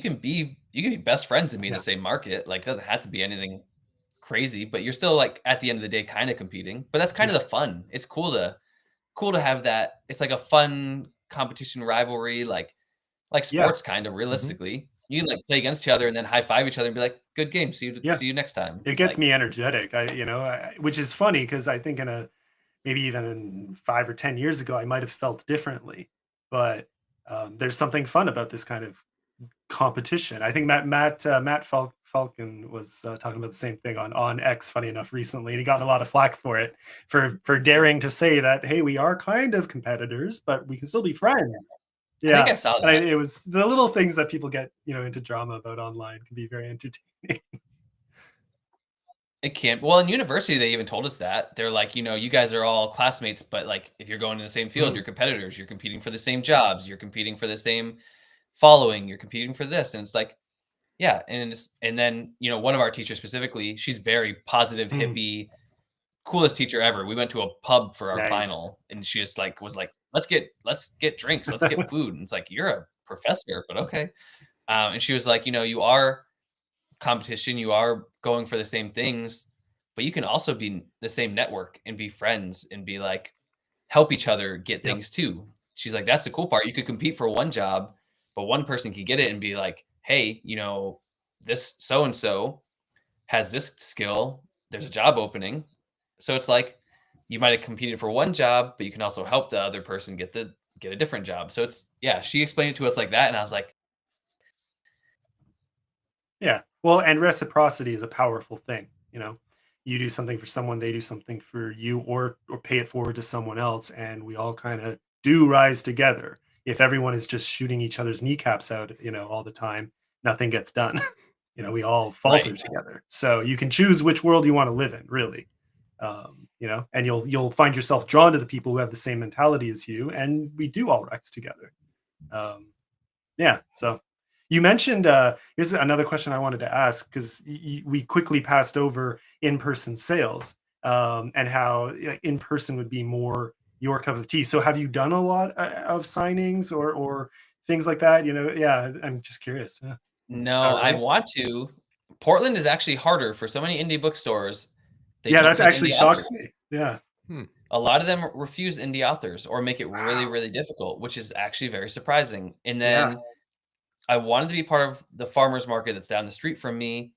can be best friends and be in Yeah. the same market. Like it doesn't have to be anything crazy, but you're still like at the end of the day kind of competing. But that's kind of the fun. It's cool to have that. It's like a fun competition rivalry, like Yeah. sports kind of realistically. You can like play against each other and then high five each other and be like, "Good game. See Yeah. you next time." It gets Like, me energetic. Which is funny because I think maybe even in 5 or 10 years ago, I might have felt differently. But there's something fun about this kind of competition. I think Matt Falcon was talking about the same thing on X, funny enough, recently, and he got a lot of flack for it, for daring to say that, hey, we are kind of competitors, but we can still be friends. I think I Yeah, saw and that. it was the little things that people get into drama about online can be very entertaining. It can't. Well, in university, they even told us that. They're like, you guys are all classmates, but like if you're going in the same field, you're competitors. You're competing for the same jobs. You're competing for the same following. You're competing for this, and it's like, yeah. And then one of our teachers specifically, she's very positive, hippie, coolest teacher ever. We went to a pub for our Nice. final, and she just like was like, let's get drinks, let's get food. And it's like, you're a professor, but okay. And she was like, you are competition, you are going for the same things, but you can also be the same network and be friends and be like help each other get Yep. things too. She's like, that's the cool part. You could compete for one job, but one person could get it and be like, hey, this so and so has this skill. There's a job opening. So it's like you might have competed for one job, but you can also help the other person get a different job. So it's she explained it to us like that, and I was like, Yeah. Well, and reciprocity is a powerful thing. You do something for someone, they do something for you, or pay it forward to someone else, and we all kind of do rise together. If everyone is just shooting each other's kneecaps out, all the time, nothing gets done. We all falter right. together. So you can choose which world you want to live in, really. And you'll find yourself drawn to the people who have the same mentality as you, and we do all rise together. Yeah. So you mentioned, here's another question I wanted to ask, because we quickly passed over in-person sales, and how in person would be more your cup of tea. So have you done a lot of signings or things like that? Yeah, I'm just curious. Yeah. No, All I right. want to. Portland is actually harder for so many indie bookstores. They Yeah, don't that take actually indie authors. shocks me. Yeah. A lot of them refuse indie authors or make it really, Wow. really difficult, which is actually very surprising. And Yeah. then I wanted to be part of the farmers market that's down the street from me.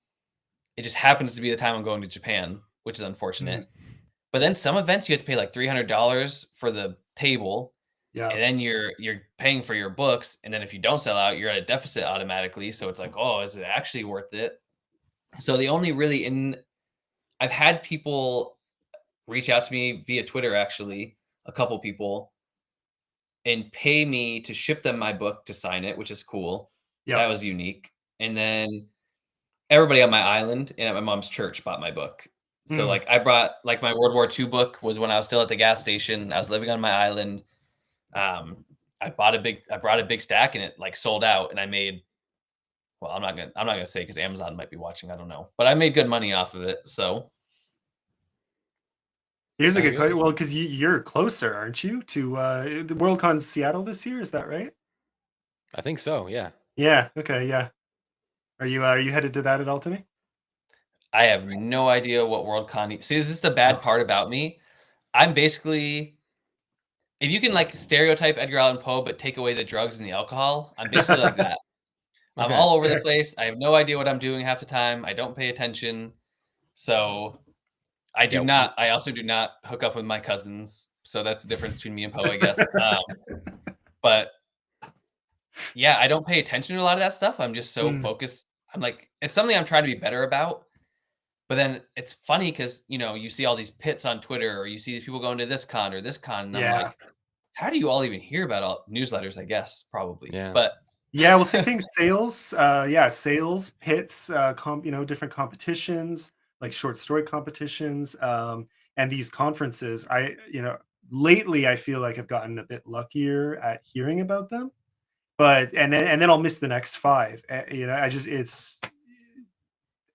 It just happens to be the time I'm going to Japan, which is unfortunate. But then some events you have to pay like $300 for the table, Yeah. and then you're paying for your books, and then if you don't sell out, you're at a deficit automatically. So it's like, oh, is it actually worth it? So the only really I've had people reach out to me via Twitter, actually, a couple people, and pay me to ship them my book to sign it, which is cool. That Yep. was unique. And then everybody on my island and at my mom's church bought my book. So Mm. like I brought like my World War II book was when I was still at the gas station. I was living on my island. I brought a big stack and it like sold out, and I made, well, I'm not gonna say because Amazon might be watching. I don't know, but I made good money off of it. So Here's a Very good question. good. Well, because you're closer, aren't you, to the Worldcon's Seattle this year? Is that right? I think so. Yeah. Yeah. Okay. Yeah. Are you headed to that at all, Timmy? I have no idea what WorldCon. See, is this the bad part about me? I'm basically, if you can like stereotype Edgar Allan Poe but take away the drugs and the alcohol, I'm basically like that. I'm Okay. all over the Fair. place. I have no idea what I'm doing half the time. I don't pay attention. So Yeah. I also do not hook up with my cousins. So that's the difference between me and Poe, I guess. But yeah, I don't pay attention to a lot of that stuff. I'm just so Mm. focused. I'm like, it's something I'm trying to be better about. But then it's funny because, you see all these pits on Twitter, or you see these people going to this con or this con. And I'm Yeah. like, how do you all even hear about all newsletters? I guess probably. Yeah. But Yeah. Well, same thing. Sales. Yeah. Sales pits. Different competitions, like short story competitions, and these conferences. lately I feel like I've gotten a bit luckier at hearing about them. But and then I'll miss the next 5. You know, I just it's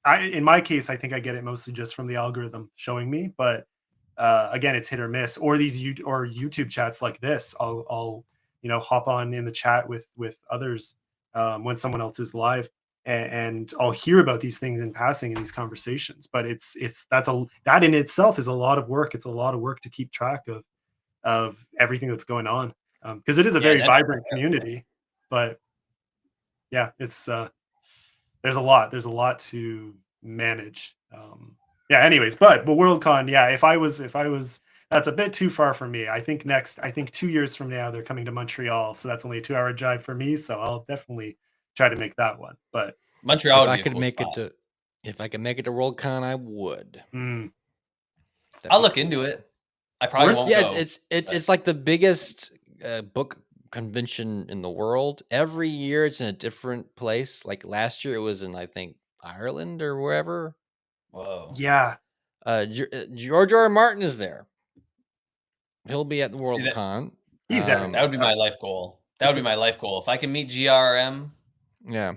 I in my case, I think I get it mostly just from the algorithm showing me, but again, it's hit or miss. Or YouTube chats like this. I'll hop on in the chat with others when someone else is live, and I'll hear about these things in passing in these conversations. But that in itself is a lot of work. It's a lot of work to keep track of everything that's going on, because it is a Yeah, very and then vibrant community. But yeah, it's there's a lot to manage. Yeah, anyways, but Worldcon, yeah, if I was that's a bit too far for me. I think 2 years from now they're coming to Montreal, so that's only a 2-hour drive for me, so I'll definitely try to make that one. But Montreal If would I be a could cool make it spot. to, if I could make it to Worldcon, I would. mm, That'd I'll be look cool. into it. I probably worth won't Yeah, go. it's like the biggest book convention in the world. Every year it's in a different place. Like last year it was in, I think, Ireland or wherever. Whoa. yeah. George R. R. Martin is there. He'll be at the See, Worldcon. He's at that would be my life goal. That would be my life goal. If I can meet GRM, Yeah,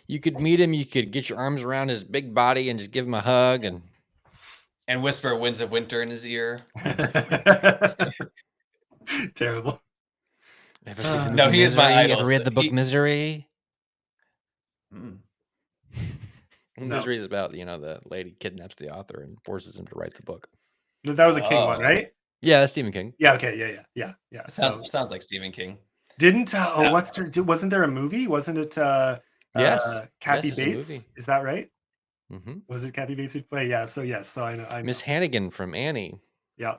you could meet him. You could get your arms around his big body and just give him a hug. and whisper "Winds of Winter" in his ear. Terrible. Ever seen the No, movie he is my Misery? Ever idol. read the book Misery? Mm. No. Misery is about, the lady kidnaps the author and forces him to write the book. That was a King one, Oh. right? Yeah, that's Stephen King. Yeah, okay, yeah. Sounds like Stephen King. Didn't Yeah. wasn't there a movie? Wasn't it Yes. Kathy Yes, it's a movie. Bates? Is that right? Mm-hmm. Was it Kathy Bates who played? Yeah, so I know. Miss Hannigan from Annie. Yeah,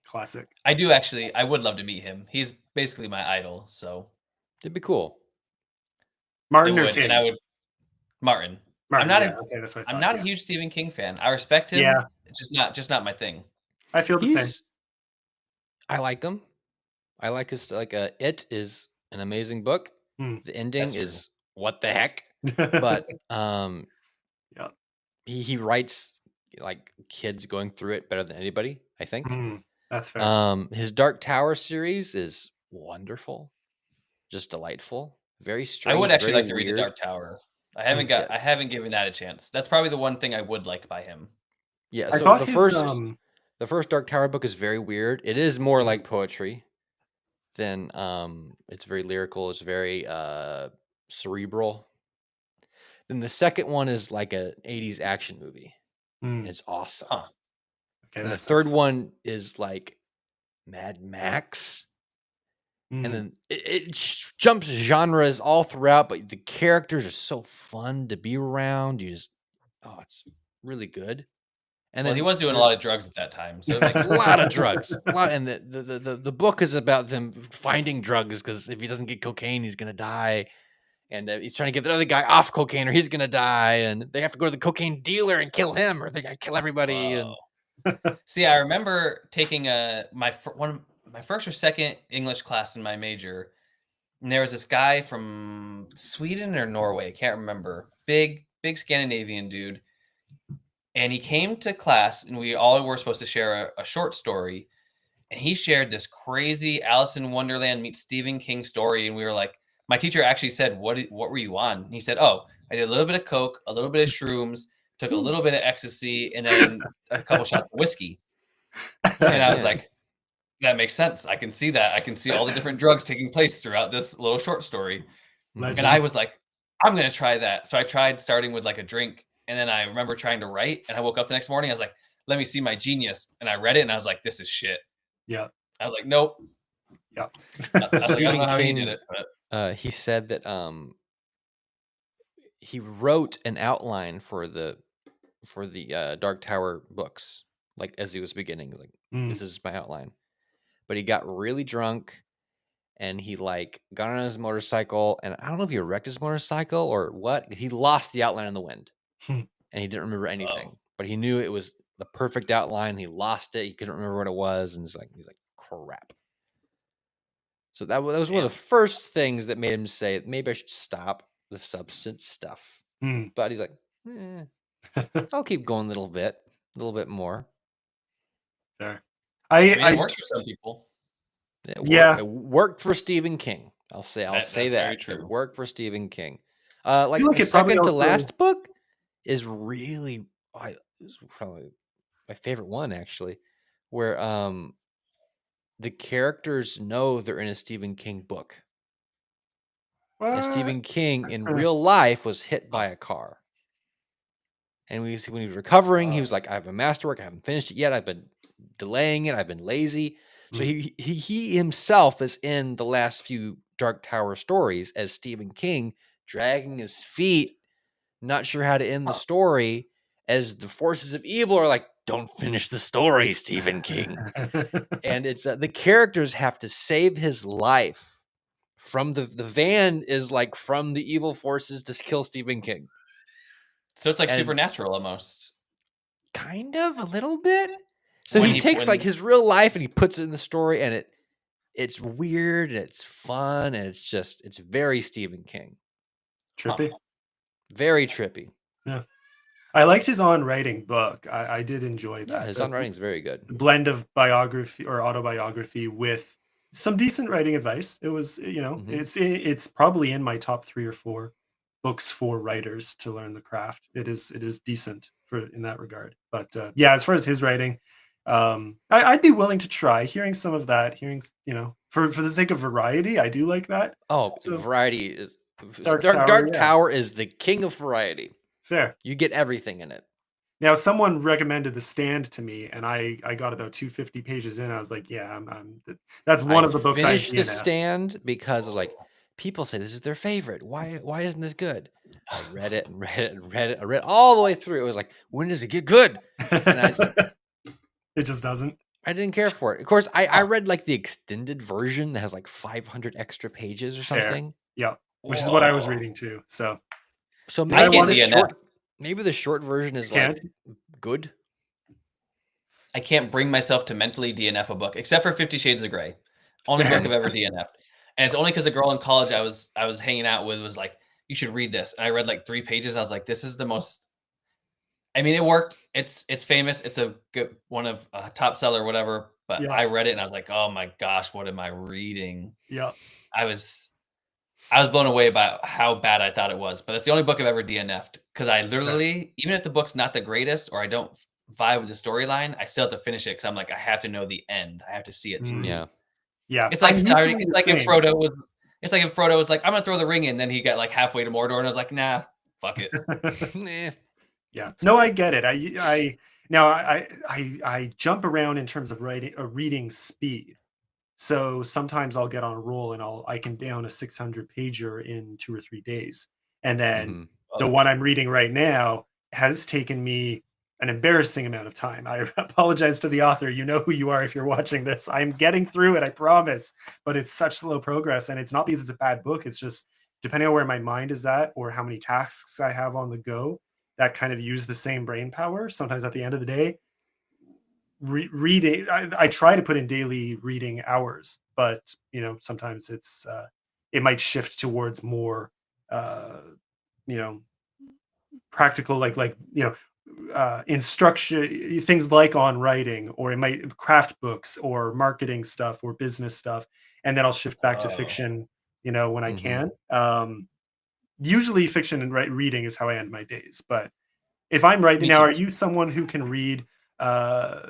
classic. I do actually. I would love to meet him. He's basically my idol, so It'd be cool. Martin it or would. And I King? would Martin, yeah, okay, that's what I I'm thought, not a yeah. huge Stephen King fan. I respect him. Yeah, It's just not my thing. I feel the same. I like him. I like his, It is an amazing book. Hmm. The ending That's true. is what the heck, but Yeah. he writes like kids going through it better than anybody, I think. That's fair. His Dark Tower series is wonderful, just delightful, very strange. I would actually very like to read The weird. Dark Tower. I Yeah. haven't given that a chance. That's probably the one thing I would like by him. Yeah, I so thought the his first Dark Tower book is very weird. It is more like poetry than it's very lyrical, it's very cerebral. Then the second one is like an 80s action movie. And it's awesome. Huh. okay, And the that sounds third fun. one is like Mad Max. And then it jumps genres all throughout, but the characters are so fun to be around. It's really good. And Well, then he was doing a lot of drugs at that time, so it makes a lot of drugs. And the book is about them finding drugs, because if he doesn't get cocaine, he's gonna die. And he's trying to get the other guy off cocaine, or he's gonna die. And they have to go to the cocaine dealer and kill him, or they gotta kill everybody. Whoa. See, I remember taking my first or second English class in my major, and there was this guy from Sweden or Norway, I can't remember. Big Scandinavian dude. And he came to class, and we all were supposed to share a short story. And he shared this crazy Alice in Wonderland meets Stephen King story. And we were like, my teacher actually said, what were you on? And he said, oh, I did a little bit of coke, a little bit of shrooms, took a little bit of ecstasy, and then a couple shots of whiskey. And I was like, that makes sense. I can see that. I can see all the different drugs taking place throughout this little short story. Legend. And I was like, I'm going to try that. So I tried starting with like a drink. And then I remember trying to write. And I woke up the next morning. I was like, let me see my genius. And I read it. And I was like, this is shit. Yeah. I was like, nope. Yeah. I was like, I don't Stephen know how he King, did it. But he said that he wrote an outline for the Dark Tower books, like as he was beginning, like this is my outline. But he got really drunk, and he like got on his motorcycle, and I don't know if he wrecked his motorcycle or what. He lost the outline in the wind, and he didn't remember anything. But he knew it was the perfect outline. He lost it. He couldn't remember what it was, and he's like, crap. So that was one of the first things that made him say, maybe I should stop the substance stuff. But he's like, I'll keep going a little bit more. Fair. it works for some people. It worked for Stephen King. I'll say That's that. very true. It worked for Stephen King. feel Like like the it probably second to also- last book is really, is probably my favorite one actually, where the characters know they're in a Stephen King book. And What? Stephen King in real life was hit by a car. And when he was recovering, he was like, I have a masterwork. I haven't finished it yet. I've been delaying it. I've been lazy. So he himself is in the last few Dark Tower stories as Stephen King, dragging his feet, not sure how to end the story, as the forces of evil are like, don't finish the story, Stephen King. And it's the characters have to save his life from the van is like from the evil forces to kill Stephen King. So it's like Supernatural almost. Kind of, a little bit. So he takes like his real life and he puts it in the story, and it's weird and it's fun and it's very Stephen King. Trippy. Very trippy. Yeah. I liked his on writing book. I did enjoy that. Yeah, his on writing is very good. The blend of biography or autobiography with some decent writing advice. It was, it's probably in my top 3 or 4 books for writers to learn the craft. It is decent in that regard. But yeah, as far as his writing, I'd be willing to try hearing some of that. For the sake of variety, I do like that. Oh, so variety is Dark Tower is the king of variety. Fair. You get everything in it. Now, someone recommended The Stand to me, and I got about 250 pages in. I was like, yeah, that's one of the books I finished The Stand because of like people say this is their favorite. Why isn't this good? I read it and read it and read it. I read all the way through. It was like, when does it get good? And it just doesn't. I didn't care for it. Of course, I read like the extended version that has like 500 extra pages or something. Fair. Yeah, which is what I was reading too. So maybe the short version is like good. I can't bring myself to mentally DNF a book, except for 50 Shades of Grey. Only book I've ever DNF'd. And it's only because the girl in college I was hanging out with was like, you should read this. And I read like 3 pages. I was like, this is the most... I mean, it worked. It's famous. It's a good one of a top seller, whatever. But I read it and I was like, oh my gosh, what am I reading? Yeah. I was blown away by how bad I thought it was. But it's the only book I've ever DNF'd. Because I literally, even if the book's not the greatest or I don't vibe with the storyline, I still have to finish it because I'm like, I have to know the end. I have to see it through. Yeah. It's like starting. It's like if Frodo was like, I'm gonna throw the ring in, then he got like halfway to Mordor, and I was like, nah, fuck it. Yeah. No, I get it. I jump around in terms of reading speed. So sometimes I'll get on a roll and I can down a 600 pager in 2 or 3 days. And then the one I'm reading right now has taken me an embarrassing amount of time. I apologize to the author. You know who you are if you're watching this. I'm getting through it, I promise. But it's such slow progress. And it's not because it's a bad book. It's just depending on where my mind is at or how many tasks I have on the go that kind of use the same brain power. Sometimes at the end of the day, reading, I try to put in daily reading hours, but sometimes it might shift towards more practical, like instruction, things like on writing, or it might craft books or marketing stuff or business stuff, and then I'll shift back to fiction when I can. Usually fiction and reading is how I end my days. But if I'm writing now, are you someone who can read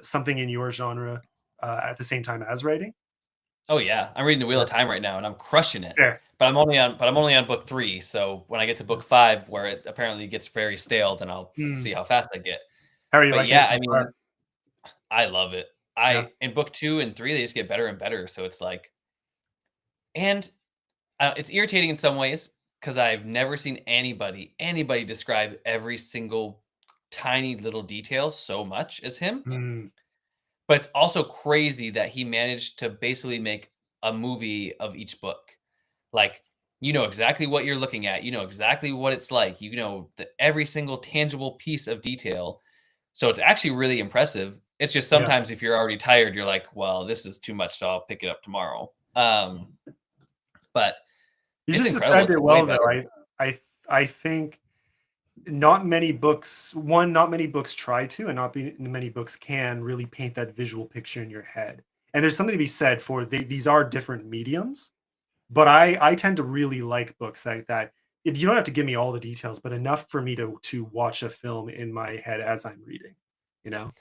something in your genre at the same time as writing? Oh yeah, I'm reading The Wheel of Time right now, and I'm crushing it. Fair. But I'm only on book 3. So when I get to book 5, where it apparently gets very stale, then I'll see how fast I get. How are you? But yeah, I mean, I love it. In book 2 and 3, they just get better and better. So it's like, and it's irritating in some ways because I've never seen anybody describe every single tiny little detail so much as him. But it's also crazy that he managed to basically make a movie of each book. Like, exactly what you're looking at. Exactly what it's like. Every single tangible piece of detail. So it's actually really impressive. It's just sometimes if you're already tired, you're like, well, this is too much, so I'll pick it up tomorrow. But you it's just incredible. described it well, though. I think not many books not many books try to, and many books can really paint that visual picture in your head. And there's something to be said for these are different mediums, but I tend to really like books that you don't have to give me all the details, but enough for me to watch a film in my head as I'm reading.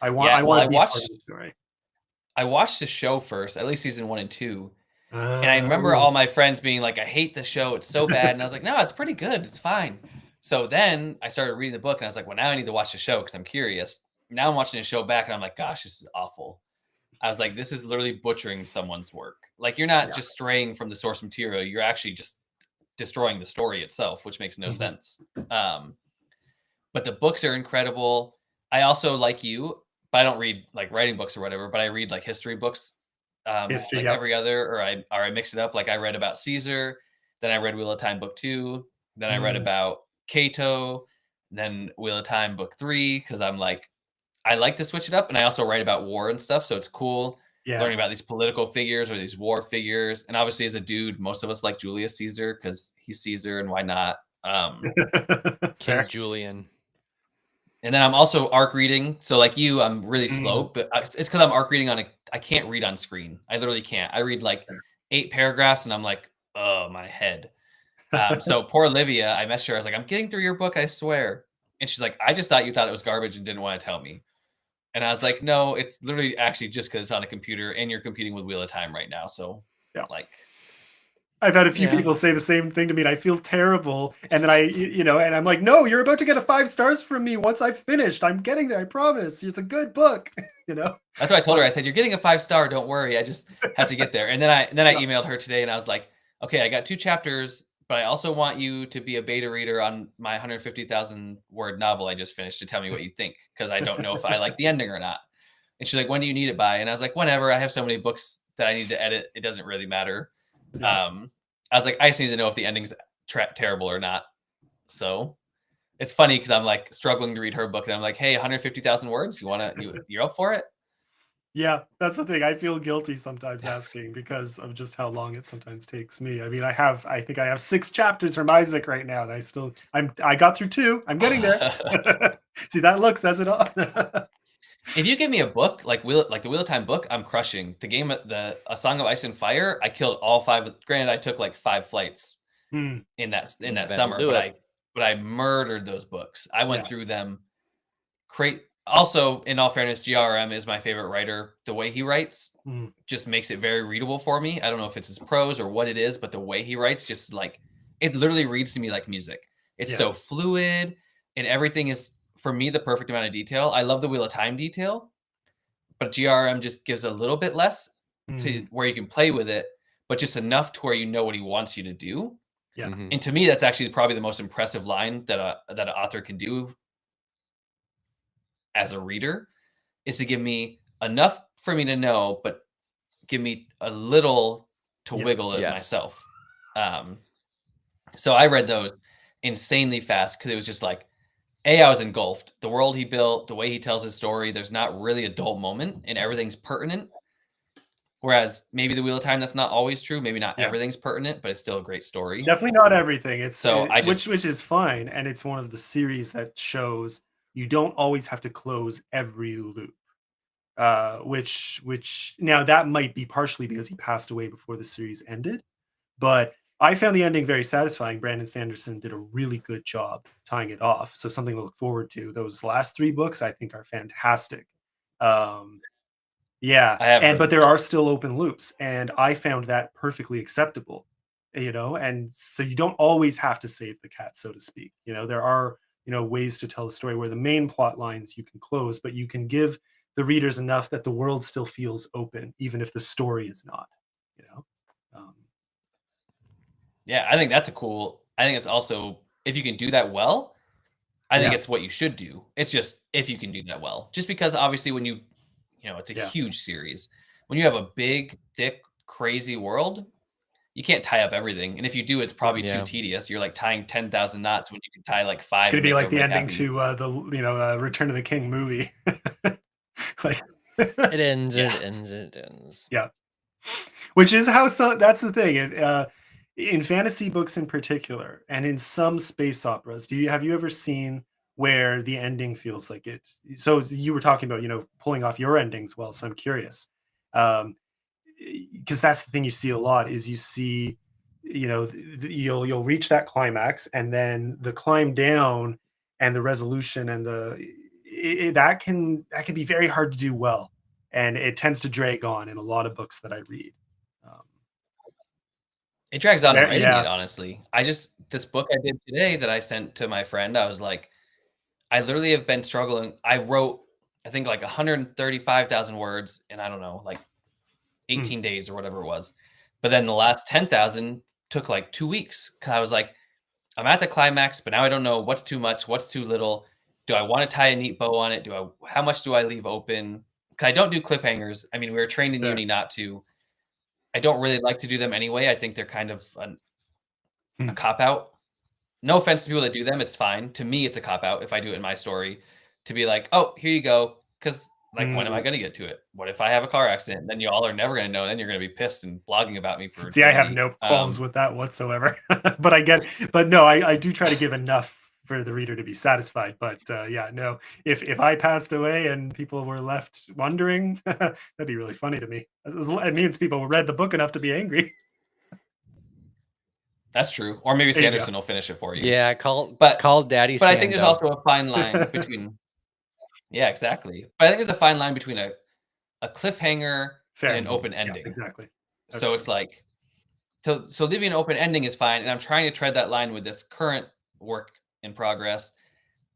I want Yeah, I well, want to be part of the story. I watched the show first, at least season 1 and 2, and I remember Oh. all my friends being like, "I hate the show, it's so bad," and I was like, "No, it's pretty good, it's fine." So then I started reading the book, and I was like, "Well, now I need to watch the show because I'm curious." Now I'm watching the show back, and I'm like, "Gosh, this is awful." I was like, "This is literally butchering someone's work." Like, you're not Yeah. just straying from the source material, you're actually just destroying the story itself, which makes no Mhm. sense. But the books are incredible. I also, like you, but I don't read like writing books or whatever, but I read like history books, History, like yep. every other, or I mix it up. Like I read about Caesar, then I read Wheel of Time book 2, then I read Mm, about Cato, then Wheel of Time book 3 because I'm like I like to switch it up, and I also write about war and stuff, so it's cool yeah. learning about these political figures or these war figures. And obviously, as a dude, most of us like Julius Caesar because he's Caesar, and why not? King Fair. Julian. And then I'm also arc reading. So like you, I'm really slow, Mm. but it's because I'm arc reading I can't read on screen. I literally can't. I read like 8 paragraphs and I'm like, oh, my head. So poor Olivia, I messaged her. I was like, I'm getting through your book, I swear. And she's like, I just thought you thought it was garbage and didn't want to tell me. And I was like, no, it's literally actually just because it's on a computer and you're competing with Wheel of Time right now. So Yeah. like, I've had a few Yeah. people say the same thing to me, and I feel terrible. And then and I'm like, no, you're about to get a 5 stars from me once I've finished. I'm getting there. I promise. It's a good book. that's what I told her. I said, you're getting a 5-star. Don't worry. I just have to get there. And then I Yeah. emailed her today and I was like, okay, I got 2 chapters, but I also want you to be a beta reader on my 150,000 word novel I just finished to tell me what you think, because I don't know if I like the ending or not. And she's like, when do you need it by? And I was like, whenever. I have so many books that I need to edit. It doesn't really matter. Yeah. I was like, I just need to know if the ending's terrible or not. So it's funny because I'm like struggling to read her book, and I'm like, hey, 150,000 words. You're up for it? Yeah, that's the thing. I feel guilty sometimes asking because of just how long it sometimes takes me. I mean, I think I have 6 chapters from Isaac right now, and I got through 2. I'm getting there. See, that look says it all. If you give me a book like the Wheel of Time book, I'm crushing. The game, A Song of Ice and Fire, I killed all 5. Granted, I took like 5 flights Hmm. in that That'll summer, do it. but I murdered those books. I went Yeah. through them. Also, in all fairness, GRM is my favorite writer. The way he writes Hmm. just makes it very readable for me. I don't know if it's his prose or what it is, but the way he writes, just like, it literally reads to me like music. It's Yeah. so fluid, and everything is, for me, the perfect amount of detail. I love the Wheel of Time detail, but GRM just gives a little bit less to where you can play with it, but just enough to where you know what he wants you to do. Yeah. Mhm. And to me, that's actually probably the most impressive line that an author can do as a reader, is to give me enough for me to know, but give me a little to Yeah. wiggle it Yes. myself. So I read those insanely fast because it was just like, I was engulfed. The world he built, the way he tells his story, there's not really a dull moment and everything's pertinent. Whereas maybe the Wheel of Time, that's not always true. Maybe not Yeah. everything's pertinent, but it's still a great story. Definitely not everything. Which Which is fine, and it's one of the series that shows you don't always have to close every loop. Which now that might be partially because he passed away before the series ended, but I found the ending very satisfying. Brandon Sanderson did a really good job tying it off. So something to look forward to. Those last 3 books I think are fantastic. Um, yeah, I have but heard. there are still open loops, and I found that perfectly acceptable. And so you don't always have to save the cat, so to speak. There are ways to tell the story where the main plot lines you can close, but you can give the readers enough that the world still feels open, even if the story is not. Um, Yeah, I think that's I think it's also, if you can do that well, I think Yeah. it's what you should do. It's just if you can do that well. Just because obviously when it's a Yeah. huge series. When you have a big, thick, crazy world, you can't tie up everything. And if you do, it's probably too Yeah. tedious. You're like tying 10,000 knots when you can tie like 5 It's gonna and be make like the everybody ending happy. to the Return of the King movie. Like, It ends. Yeah. It ends. It ends. yeah. Which is how that's the thing. In fantasy books in particular, and in some space operas, have you ever seen where the ending feels like it. So you were talking about, pulling off your endings well, so I'm curious. Um, because that's the thing you see a lot is you see, you'll reach that climax, and then the climb down and the resolution and that can be very hard to do well, and it tends to drag on in a lot of books that I read. Um, It drags on writing it, yeah. honestly. This book I did today that I sent to my friend, I was like, I literally have been struggling. I wrote, I think like 135,000 words in, I don't know, like Mm, 18 days or whatever it was. But then the last 10,000 took like 2 weeks. Cause I was like, I'm at the climax, but now I don't know what's too much, what's too little. Do I want to tie a neat bow on it? How much do I leave open? Cause I don't do cliffhangers. I mean, we were trained in sure. uni not to. I don't really like to do them anyway. I think they're kind of a Mm, cop out. No offense to people that do them, it's fine. To me, it's a cop out if I do it in my story to be like, oh, here you go. Because, like, when am I mm. going to get to it? What if I have a car accident? Then you all are never going to know. Then you're going to be pissed and blogging about me for See, I have eternity. no qualms with that whatsoever. But no, I do try to give enough for the reader to be satisfied. But yeah, no, if I passed away and people were left wondering, that'd be really funny to me. It means people read the book enough to be angry. That's true. Or maybe There you go. Sanderson will finish it for you. Yeah, call But call Daddy but I think there's Sando. also a fine line between yeah, exactly. But I think there's a fine line between a cliffhanger and Fair. an open Yeah, ending. exactly. That's So true. it's like so leaving an open ending is fine, and I'm trying to tread that line with this current work in progress,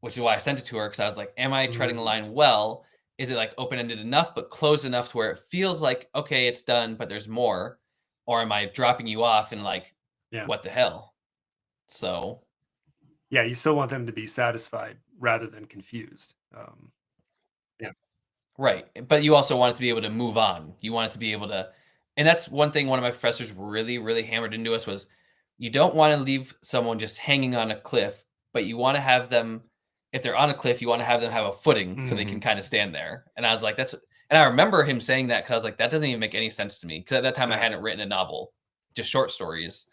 which is why I sent it to her because I was like, "Am I treading the Mm, line well? Is it like open ended enough, but closed enough to where it feels like okay, it's done, but there's more, or am I dropping you off and like, yeah. what the hell?" So Yeah, you still want them to be satisfied rather than confused. Yeah. right, but you also want it to be able to move on. You want it to be able to, and that's one thing one of my professors really, really hammered into us was, you don't want to leave someone just hanging on a cliff, but you want to have them, if they're on a cliff, you want to have them have a footing so they can Mhm. kind of stand there. And I was like, that's, and I remember him saying that because I was like, that doesn't even make any sense to me because at that time I Yeah. hadn't written a novel, just short stories.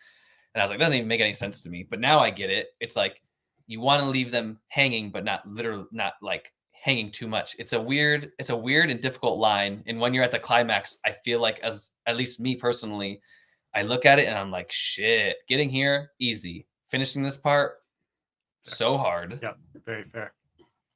And I was like, that doesn't even make any sense to me. But now I get it. It's like you want to leave them hanging, but not literally, not like hanging too much. It's a weird and difficult line. And when you're at the climax, I feel like, as at least me personally, I look at it and I'm like, shit, getting here, easy. Finishing this part, Fair. so hard. Yeah. Very fair.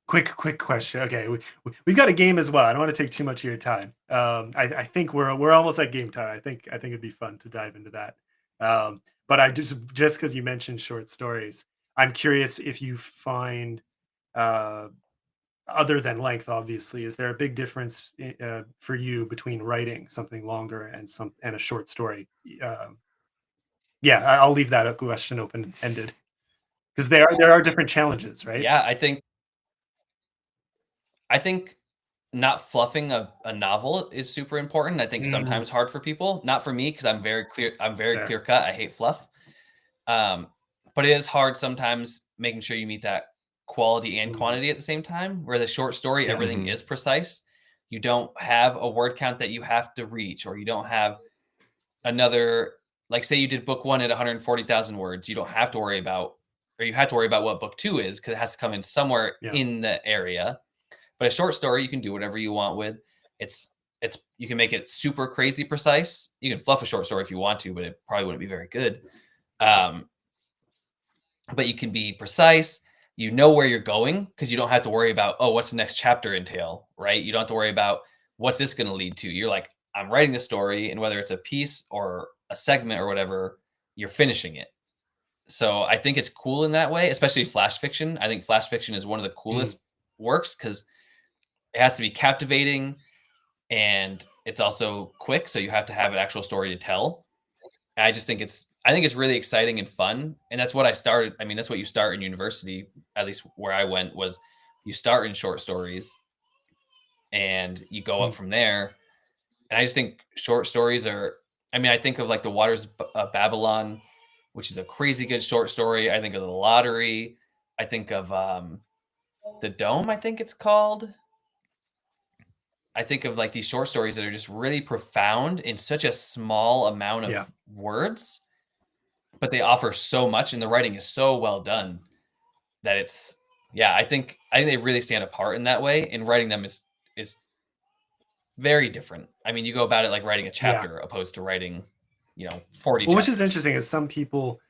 Quick question. Okay, we've got a game as well. I don't want to take too much of your time. I think we're almost at game time. I think it'd be fun to dive into that. But I just because you mentioned short stories, I'm curious if you find, uh, other than length, obviously, is there a big difference for you between writing something longer and a short story? Yeah, I'll leave that a question open ended because there are different challenges, right? Yeah, I think not fluffing a novel is super important. I think Mhm. sometimes hard for people. Not for me because I'm very Fair. clear cut. I hate fluff. Um, but it is hard sometimes making sure you meet that quality and Mhm. quantity at the same time. Where the short story, Yeah. everything Mhm. is precise. You don't have a word count that you have to reach, or you don't have another, like, say you did book one at 140,000 words. You don't have to worry about, or you have to worry about what book two is because it has to come in somewhere Yeah. in the area. But a short story, you can do whatever you want with. It's you can make it super crazy precise. You can fluff a short story if you want to, but it probably wouldn't be very good. Um, but you can be precise. You know where you're going because you don't have to worry about, oh, what's the next chapter entail, right? You don't have to worry about what's this going to lead to. You're like, I'm writing a story, and whether it's a piece or a segment or whatever, you're finishing it. So I think it's cool in that way, especially flash fiction. I think flash fiction is one of the Mhm. coolest works because it has to be captivating and it's also quick, so you have to have an actual story to tell. I think it's really exciting and fun, and that's what I started. I mean, that's what you start in university, at least where I went, was you start in short stories and you go up Mm. from there. And I just think short stories are. I mean, I think of like the Waters of Babylon, which is a crazy good short story. I think of the Lottery. I think of the Dome. I think it's called. I think of like these short stories that are just really profound in such a small amount Yeah. of words, but they offer so much, and the writing is so well done that Yeah, I think they really stand apart in that way, and writing them is very different. I mean, you go about it like writing a chapter opposed to writing, 40 Well, chapters. which is interesting is some people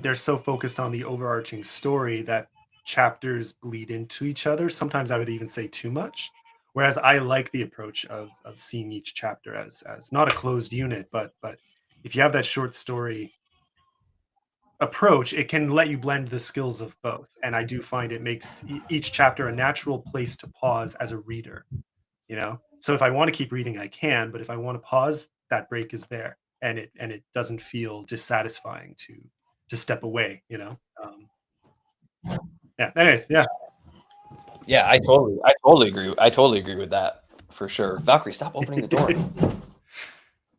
they're so focused on the overarching story that chapters bleed into each other. Sometimes I would even say too much. Whereas I like the approach of seeing each chapter as not a closed unit, but if you have that short story approach, it can let you blend the skills of both. And I do find it makes each chapter a natural place to pause as a reader, So if I want to keep reading, I can, but if I want to pause, that break is there, and it doesn't feel dissatisfying to step away, Yeah. Anyways, yeah. Yeah, I totally agree. I totally agree with that for sure. Valkyrie, stop opening the door.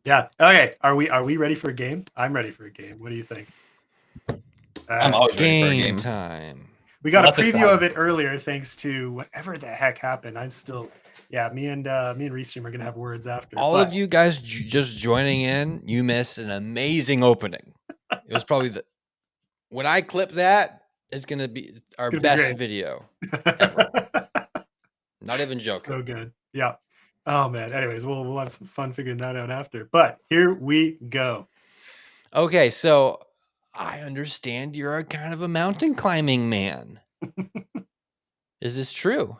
Yeah. Okay. Are we ready for a game? I'm ready for a game. What do you think? I'm always ready for a Game game. time. We got a Not this preview time. of it earlier, thanks to whatever the heck happened. I'm still, me and Restream are gonna have words after. All but of you guys just joining in, you missed an amazing opening. It was probably when I clip that, it's gonna be our gonna be best great. video ever. Not even joking. So good. Yeah. Oh man. Anyways, we'll have some fun figuring that out after. But here we go. Okay, so I understand you're a kind of a mountain climbing man. Is this true?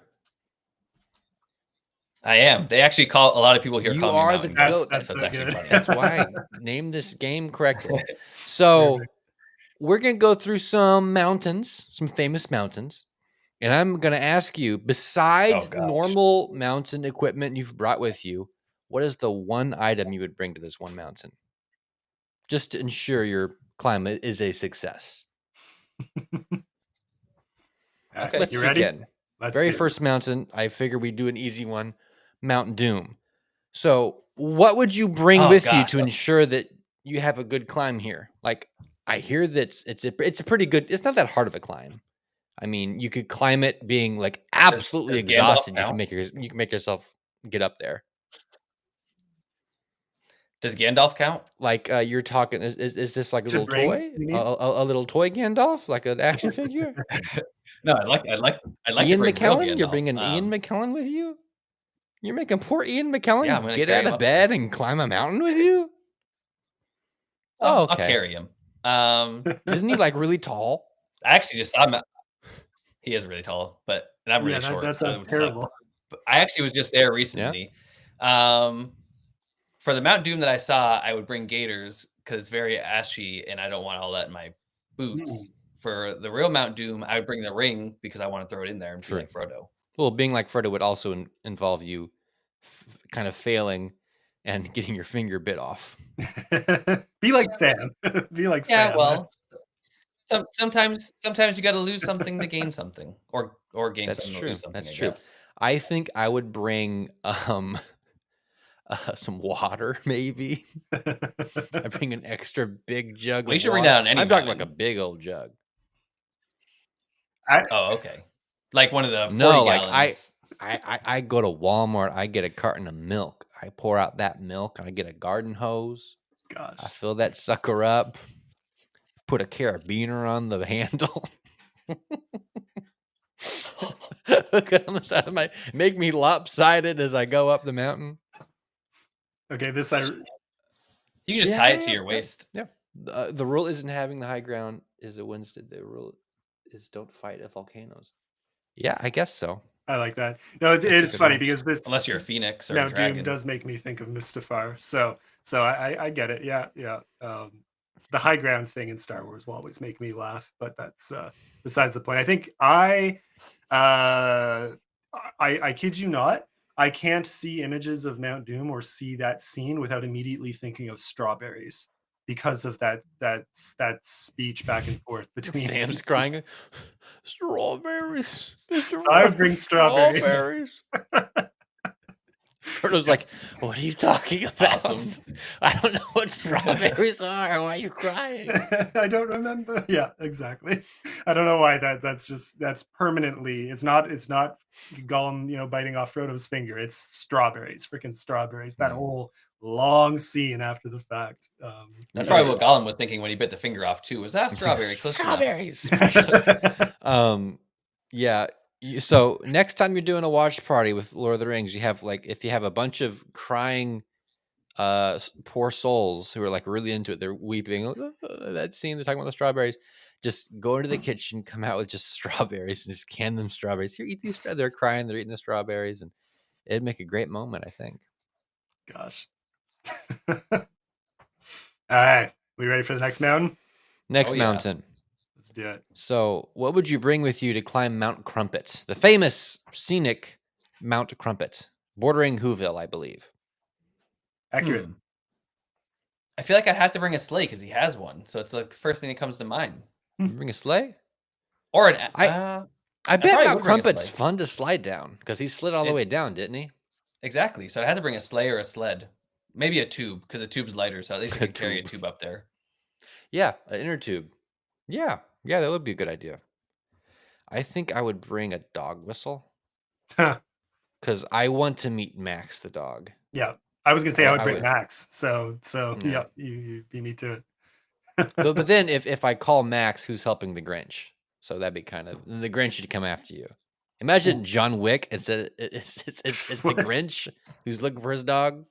I am. They actually call a lot of people here. You call me are Mountain the Goat, goat. That's so it's so actually good. funny. That's why I named this game correctly. So we're gonna go through some mountains, some famous mountains. And I'm going to ask you, besides gosh. normal mountain equipment you've brought with you, what is the one item you would bring to this one mountain? Just to ensure your climate is a success. Okay, Let's you ready? begin. Let's Very do it. first mountain, I figure we do an easy one, Mount Doom. So what would you bring with you to ensure that you have a good climb here? Like, I hear that it's a pretty good, it's not that hard of a climb. I mean, you could climb it being like absolutely does Gandalf exhausted. You count? can make yourself get up there. Does Gandalf count? Like you're talking, is this like a To little bring, toy? you mean? A little toy Gandalf, like an action figure? No, I'd like to Ian bring real McKellen? You're Gandalf. bringing Ian McKellen with you? You're making poor Ian McKellen Yeah, I'm gonna get carry out him of up there. bed and climb a mountain with you? Oh, I'll okay. carry him. Isn't he like really tall? I actually just saw him. He is really tall, and I'm really short, That's so it would terrible. suck. But I actually was just there recently. For the Mount Doom that I saw, I would bring gaiters because it's very ashy, and I don't want all that in my boots. For the real Mount Doom, I would bring the ring because I want to throw it in there and be like Frodo. Well, being like Frodo would also involve you kind of failing and getting your finger bit off. Be like Sam. Be like Sam. Yeah, well, sometimes you got to lose something to gain something, or gain That's something to true. lose something. That's I true. guess. I think I would bring some water, maybe. I bring an extra big jug. Well, you of should bring water. that on any I'm talking mountain. like a big old jug. Oh, okay. Like one of the 40 No, like gallons. I go to Walmart. I get a carton of milk. I pour out that milk. I get a garden hose. Gosh. I fill that sucker up. Put a carabiner on the handle. Hook it on the side of make me lopsided as I go up the mountain. Okay, You can just tie it to your waist. Yeah. The rule isn't having the high ground is it wins. The rule is don't fight at volcanoes. Yeah, I guess so. I like that. No, it's funny because this, unless you're a phoenix or Mount a dragon, Doom does make me think of Mustafar. So I get it. Yeah. The high ground thing in Star Wars will always make me laugh, but that's besides the point. I think I kid you not, I can't see images of Mount Doom or see that scene without immediately thinking of strawberries because of that speech back and forth between Sam's crying. Strawberries. So I would bring strawberries. Frodo's like, what are you talking about? Awesome. I don't know what strawberries are. Why are you crying? I don't remember. Yeah, exactly. I don't know why that's permanently. It's not Gollum, biting off Frodo's finger. It's strawberries, freaking strawberries. That whole long scene after the fact. That's probably what Gollum was thinking when he bit the finger off too. Was that strawberry? Strawberries. Yeah. So next time you're doing a watch party with Lord of the Rings, you have if you have a bunch of crying poor souls who are really into it, they're weeping, that scene, they're talking about the strawberries, just go into the kitchen, come out with just strawberries and just can them strawberries. Here, eat these. They're crying, they're eating the strawberries, and it'd make a great moment, I think. Gosh. All right, we ready for the next mountain? Next mountain. Let's do it. So what would you bring with you to climb Mount Crumpet, the famous scenic Mount Crumpet, bordering Whoville, I believe? Accurate. I feel like I'd have to bring a sleigh because he has one. So it's like the first thing that comes to mind. Bring a sleigh? Or an... I bet Mount Crumpet's fun to slide down because he slid all the way down, didn't he? Exactly. So I had to bring a sleigh or a sled. Maybe a tube because a tube's lighter. So at least I can carry a tube up there. Yeah, an inner tube. Yeah, that would be a good idea. I think I would bring a dog whistle because I want to meet Max the dog. Yeah, I was gonna say I would bring Max. So yeah, you beat me to it. but then if I call Max, who's helping the Grinch? So that'd be the Grinch should come after you. Imagine John Wick instead. It's the Grinch who's looking for his dog.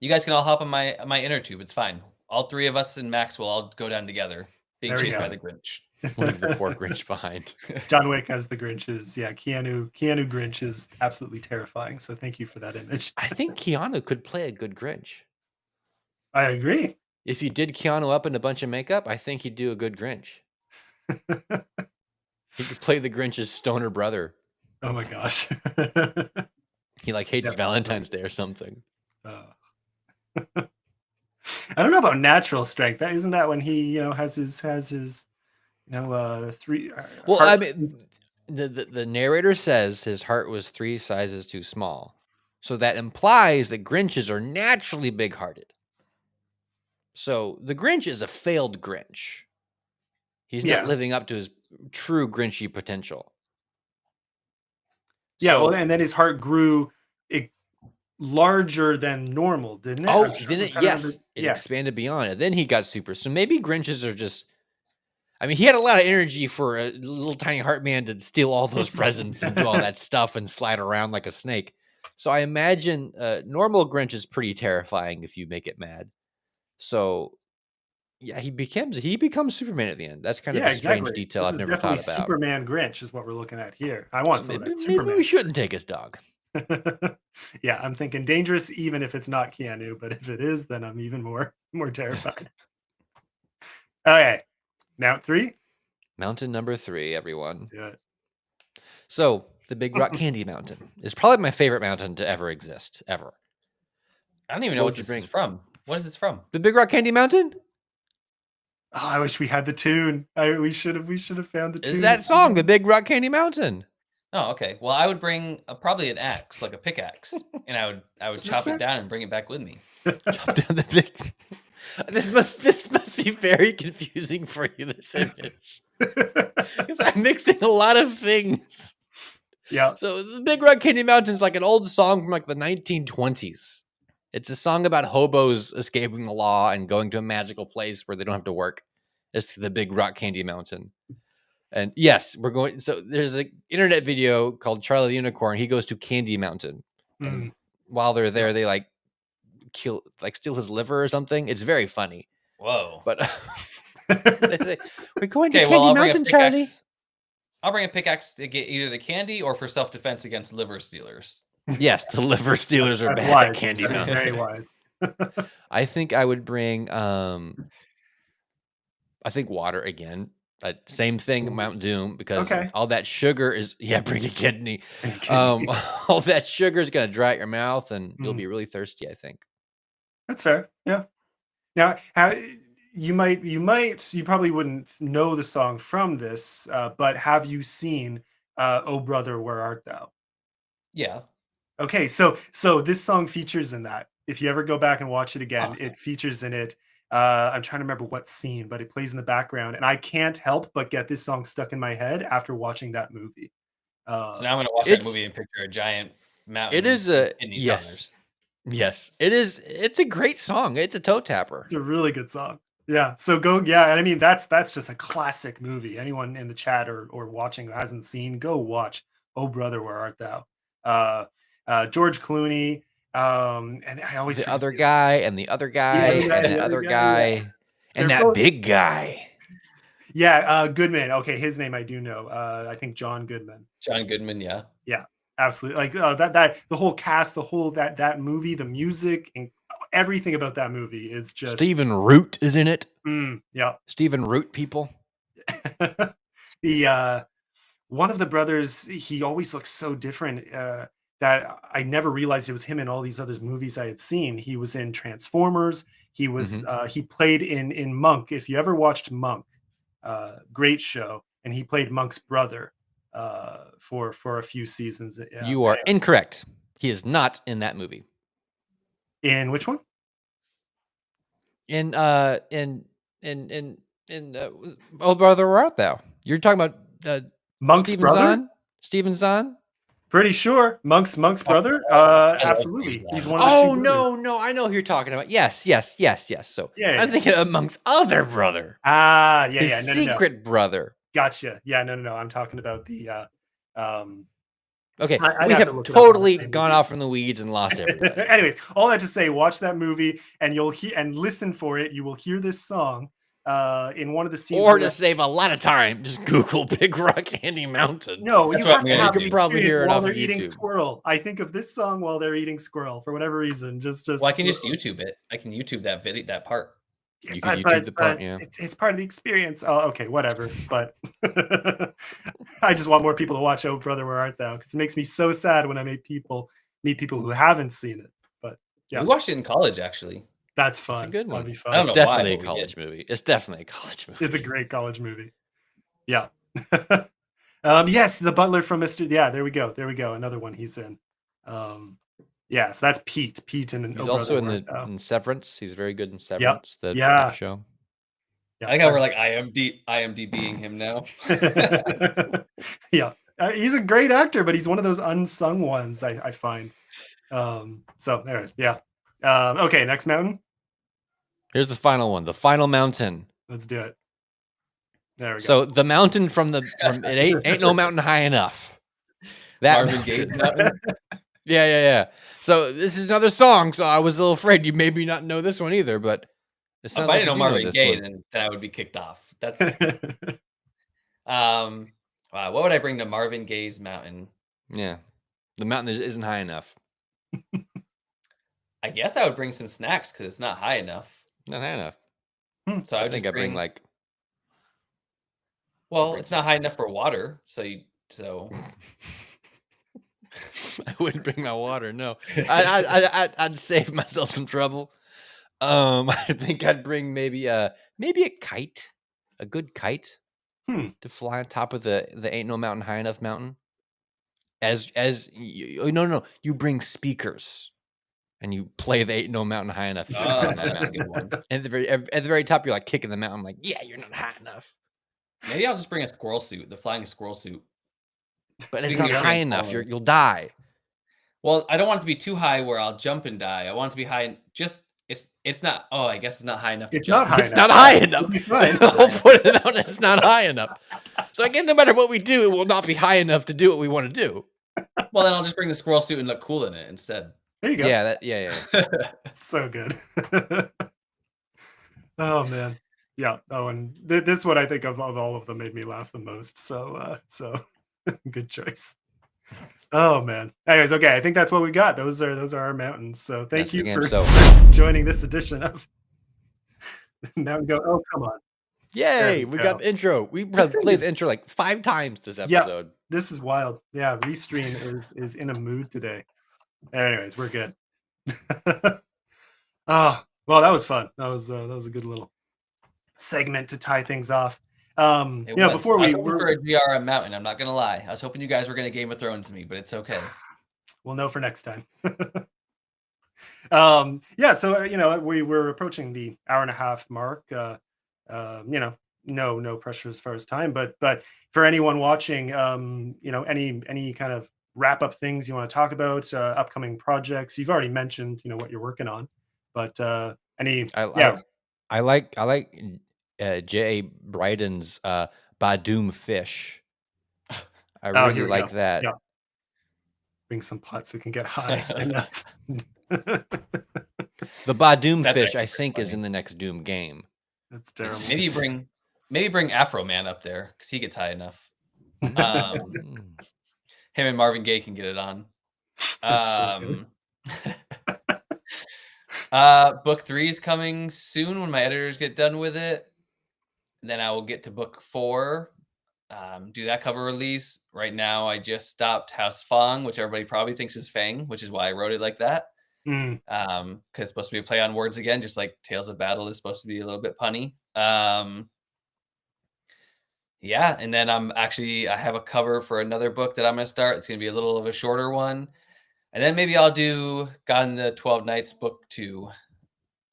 You guys can all hop on my inner tube. It's fine. All three of us and Max will all go down together, being chased by the Grinch. Leave the poor Grinch behind. John Wick as the Grinch is, Keanu Grinch is absolutely terrifying. So thank you for that image. I think Keanu could play a good Grinch. I agree. If you did Keanu up in a bunch of makeup, I think he'd do a good Grinch. He could play the Grinch's stoner brother. Oh my gosh. He hates Valentine's Day or something. I don't know about natural strength. Isn't that when he, has his three. Well, I mean, the narrator says his heart was 3 sizes too small, so that implies that Grinches are naturally big-hearted. So the Grinch is a failed Grinch. He's not living up to his true Grinchy potential. Yeah, well, and then his heart grew larger than normal, didn't it? Oh, then it expanded beyond it. Then he got super. So maybe Grinches are just... I mean, he had a lot of energy for a little tiny heart man to steal all those presents and do all that stuff and slide around like a snake. So I imagine normal Grinch is pretty terrifying if you make it mad. So yeah, he becomes Superman at the end. That's kind of a strange detail I've never thought about. Superman Grinch is what we're looking at here. I want some of that Superman. Maybe we shouldn't take his dog. Yeah, I'm thinking dangerous even if it's not Keanu, but if it is, then I'm even more terrified. Okay. Mountain number 3, everyone. Let's do it. So the Big Rock Candy Mountain is probably my favorite mountain to ever exist, ever. I don't even know what this is from. What is this from? The Big Rock Candy Mountain? Oh, I wish we had the tune. We should have found the tune. Is that song, The Big Rock Candy Mountain? Oh, okay. Well, I would bring probably an axe, like a pickaxe, and I would chop it down and bring it back with me. Chop down the big... This must be very confusing for you, this image. Because I'm mixing a lot of things. Yeah. So the Big Rock Candy Mountain is like an old song from the 1920s. It's a song about hobos escaping the law and going to a magical place where they don't have to work. It's the Big Rock Candy Mountain. And yes, we're going... So there's an internet video called Charlie the Unicorn. He goes to Candy Mountain. And while they're there, they steal his liver or something. It's very funny. Whoa. But we're going to Candy Mountain, Charlie. I'll bring a pickaxe to get either the candy or for self-defense against liver stealers. Yes, the liver stealers are bad at Candy Mountain. Very wise. I think I would bring water again. Same thing, Mount Doom, because all that sugar is bring a kidney. All that sugar is going to dry out your mouth and you'll be really thirsty, I think. That's fair. Yeah. Now, you probably wouldn't know the song from this, but have you seen "Oh Brother, Where Art Thou"? Yeah. Okay, so this song features in that. If you ever go back and watch it again, it features in it. I'm trying to remember what scene, but it plays in the background, and I can't help but get this song stuck in my head after watching that movie. So now I'm going to watch that movie and picture a giant mountain. It is yes. It is. It's a great song. It's a toe tapper. It's a really good song. Yeah. So go. Yeah. And I mean, that's just a classic movie. Anyone in the chat or watching who hasn't seen, go watch Oh Brother, Where Art Thou? George Clooney. And I always The forget other guy and the other the guy other guy, and the the other other guy. Yeah. guy and They're that both. big guy. Yeah. Goodman. Okay. His name I do know. I think John Goodman. John Goodman, yeah. Yeah. Absolutely. Like that the whole cast, the whole that movie, the music, and everything about that movie is just. Stephen Root is in it. Yeah. Stephen Root, people. The one of the brothers, he always looks so different that I never realized it was him in all these other movies I had seen. He was in Transformers. He was he played in Monk. If you ever watched Monk, great show, and he played Monk's brother for a few seasons. You are incorrect. He is not in that movie. In which one? In Oh Brother, Where Art Thou? You're talking about Monk's Steven brother? Zahn? Steven Zahn? Pretty sure Monk's brother. Absolutely, he's one of the two brothers. No, I know who you're talking about. Yes. So Yeah, I'm thinking of Monk's other brother. Yeah, his yeah. secret brother. Gotcha. Yeah, no. I'm talking about the. Okay, I'd we have have to look it up totally on gone IMDb. off in the weeds and lost everybody. Anyways, all that to say, watch that movie and you'll hear and listen for it. You will hear this song in one of the scenes. Or to save a lot of time, just Google Big Rock Candy Mountain. No, That's you what have I'm to gonna have do. the You can probably experience hear it while off they're of eating YouTube. squirrel. I think of this song while they're eating squirrel for whatever reason. Just Well, I can just YouTube it. I can YouTube that video, that part. You can YouTube the part, yeah. It's part of the experience. Oh, okay, whatever. But I just want more people to watch Oh Brother, Where Art Thou? Because it makes me so sad when I meet people who haven't seen it. But yeah, We watched it in college, actually. that's fun. It's a good one. That'd be fun. I It's don't know why, definitely a but we college did. movie. It's definitely a college movie. It's a great college movie. Yeah. Yes, the butler from Mr. Yeah, there we go. Another one he's in. Yeah, so that's Pete. Pete and He's also in Severance. He's very good in Severance. Yeah. That show. Yeah. I like how we're like IMDBing him now. Yeah, he's a great actor, but he's one of those unsung ones. I find. So anyways, yeah. Okay, next mountain. Here's the final one. The final mountain. Let's do it. There we go. So the mountain from it ain't no mountain high enough. That Marvin Gaye mountain. Yeah. So this is another song. So I was a little afraid you maybe not know this one either, but it sounds If I like didn't you know do Marvin this Gaye, one. then I would be kicked off. That's what would I bring to Marvin Gaye's mountain? Yeah, the mountain that isn't high enough. I guess I would bring some snacks because it's not high enough. Not high enough. So I think I bring like. Well, it's not high enough for water, so. I wouldn't bring my water. No, I'd save myself some trouble. I think I'd bring maybe a kite, a good kite, to fly on top of the ain't no mountain high enough mountain. No, you bring speakers, and you play the ain't no mountain high enough. That's a good one. And at the very top, you're like kicking the mountain, like, yeah, you're not high enough. Maybe I'll just bring a squirrel suit, the flying squirrel suit. But it's not high enough. You'll die. Well, I don't want it to be too high where I'll jump and die. I want it to be high. It's not. Oh, I guess it's not high enough. It's not high enough. It's not high enough. Fine. I'll put it out. It's not high enough. So again, no matter what we do, it will not be high enough to do what we want to do. Well, then I'll just bring the squirrel suit and look cool in it instead. There you go. Yeah. So good. Oh man, yeah. Oh, and this one I think of all of them made me laugh the most. So good choice. Oh man. Anyways, okay. I think that's what we got. Those are our mountains. So thank you for joining this edition of Mountain Goat. Oh, come on. Yay! We got the intro. We played the intro like 5 times this episode. Yeah, this is wild. Yeah, Restream is in a mood today. Anyways, we're good. Well, that was fun. That was a good little segment to tie things off. Before I was hoping for a GRM mountain. I'm not gonna lie. I was hoping you guys were gonna Game of Thrones me, but it's okay. We'll know for next time. So we were approaching the hour and a half mark. No pressure as far as time, but for anyone watching, any kind of wrap up things you want to talk about, upcoming projects. You've already mentioned what you're working on, but I like J.A. Bryden's Badoom Fish. I Oh, here really we go. like that. Yeah. Bring some pot so we can get high enough. The Badoom That's Fish, I actually think, pretty is in the next Doom game. That's terrible. Maybe bring Afro Man up there because he gets high enough. Mm. Him and Marvin Gaye can get it on. That's so good. Book 3 is coming soon when my editors get done with it. Then I will get to book 4. Do that cover release. Right now, I just stopped House Fong, which everybody probably thinks is Fang, which is why I wrote it like that. Mm. Because it's supposed to be a play on words again, just like Tales of Battle is supposed to be a little bit punny. Yeah, and then I have a cover for another book that I'm going to start. It's going to be a little of a shorter one. And then maybe I'll do God and the 12 Nights book 2.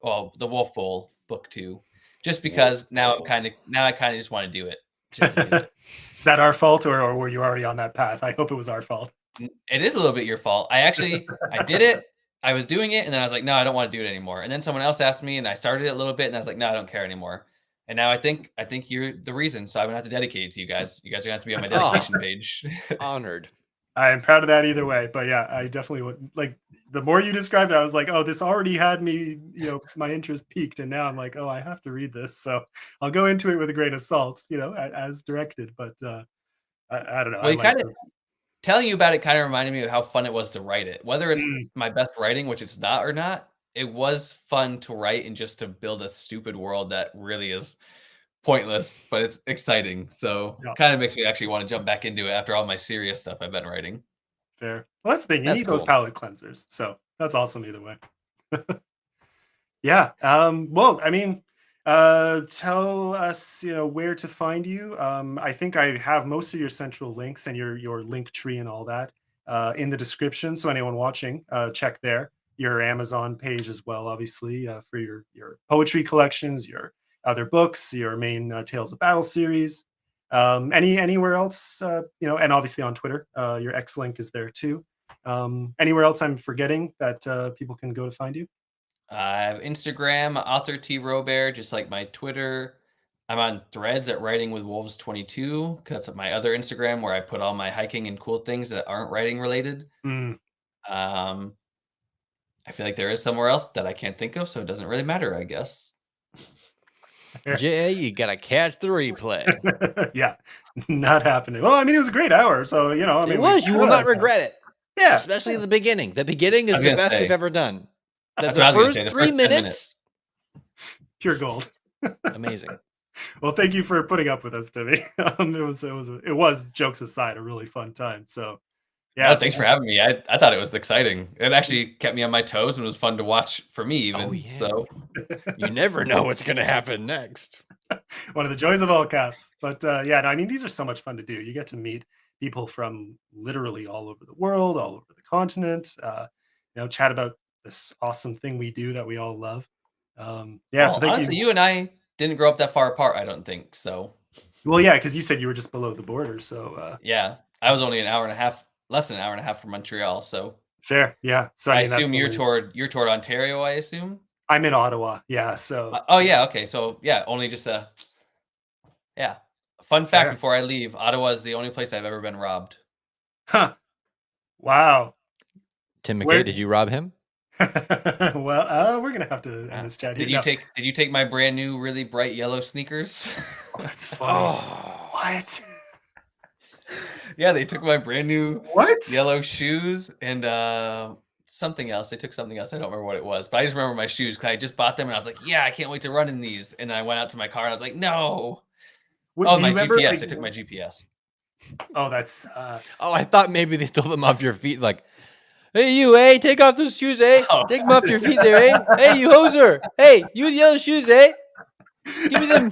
Well, the Wolf Bowl book 2. Just because now I kind of just want to do it. Just to do it. Is that our fault or were you already on that path? I hope it was our fault. It is a little bit your fault. I did it. I was doing it, and then I was like, no, I don't want to do it anymore. And then someone else asked me, and I started it a little bit, and I was like, no, I don't care anymore. And now I think you're the reason. So I'm gonna have to dedicate it to you guys. You guys are gonna have to be on my dedication page. Honored. I am proud of that either way. But yeah, I definitely would like the more you described it, I was like, oh, this already had me, my interest peaked. And now I'm like, oh, I have to read this. So I'll go into it with a grain of salt, as directed. But I don't know. Well, telling you about it kind of reminded me of how fun it was to write it. Whether it's my best writing, which it's not or not, it was fun to write and just to build a stupid world that really is pointless, but it's exciting. So kind of makes me actually want to jump back into it after all my serious stuff I've been writing. Fair. Well, that's the thing. You need those palate cleansers. So that's awesome either way. Yeah. Well, I mean, tell us, where to find you. I think I have most of your central links and your link tree and all that in the description. So anyone watching, check there. Your Amazon page as well, obviously, for your poetry collections, your other books, your main Tales of Battle series. Anywhere else, and obviously on Twitter, your X link is there too. Anywhere else I'm forgetting that people can go to find you? I have Instagram, author T Robare, just like my Twitter. I'm on Threads at Writing with Wolves 22. That's my other Instagram where I put all my hiking and cool things that aren't writing related. I feel like there is somewhere else that I can't think of, so it doesn't really matter, I guess. Jay, you gotta catch the replay. Yeah, not happening. Well, I mean, it was a great hour, so I mean, it was. You will not regret it. Yeah, especially the beginning. The beginning is the best we've ever done. The first 3 minutes, pure gold. Amazing. Well, thank you for putting up with us, Timmy. It was jokes aside, a really fun time. So, yeah. No, thanks for having me. I thought it was exciting. It actually kept me on my toes and was fun to watch for me, even. Oh, yeah. So you never know what's going to happen next. One of the joys of all caps. But yeah, no, I mean, these are so much fun to do. You get to meet people from literally all over the world, all over the continent. Chat about this awesome thing we do that we all love. Yeah. So honestly, you and I didn't grow up that far apart, I don't think so. Well, yeah, because you said you were just below the border. So yeah, I was only less than an hour and a half from Montreal. So fair, yeah. So I assume you're toward Ontario. I assume I'm in Ottawa. Yeah. So yeah, okay. So yeah, only just a fun fact before I leave. Ottawa is the only place I've ever been robbed. Huh. Wow. Tim McKay, did you rob him? Well, we're gonna have to end this chat. Did you take my brand new, really bright yellow sneakers? Oh, that's funny. What? Yeah, they took my brand new yellow shoes and something else. They took something else. I don't remember what it was, but I just remember my shoes because I just bought them and I was like, yeah, I can't wait to run in these. And I went out to my car and I was like, no. My GPS. They took my GPS. Oh, that sucks. Oh, I thought maybe they stole them off your feet. Like, hey, you, take off those shoes, Take them off your feet there, Hey, you hoser. Hey, you with yellow shoes, Give me them.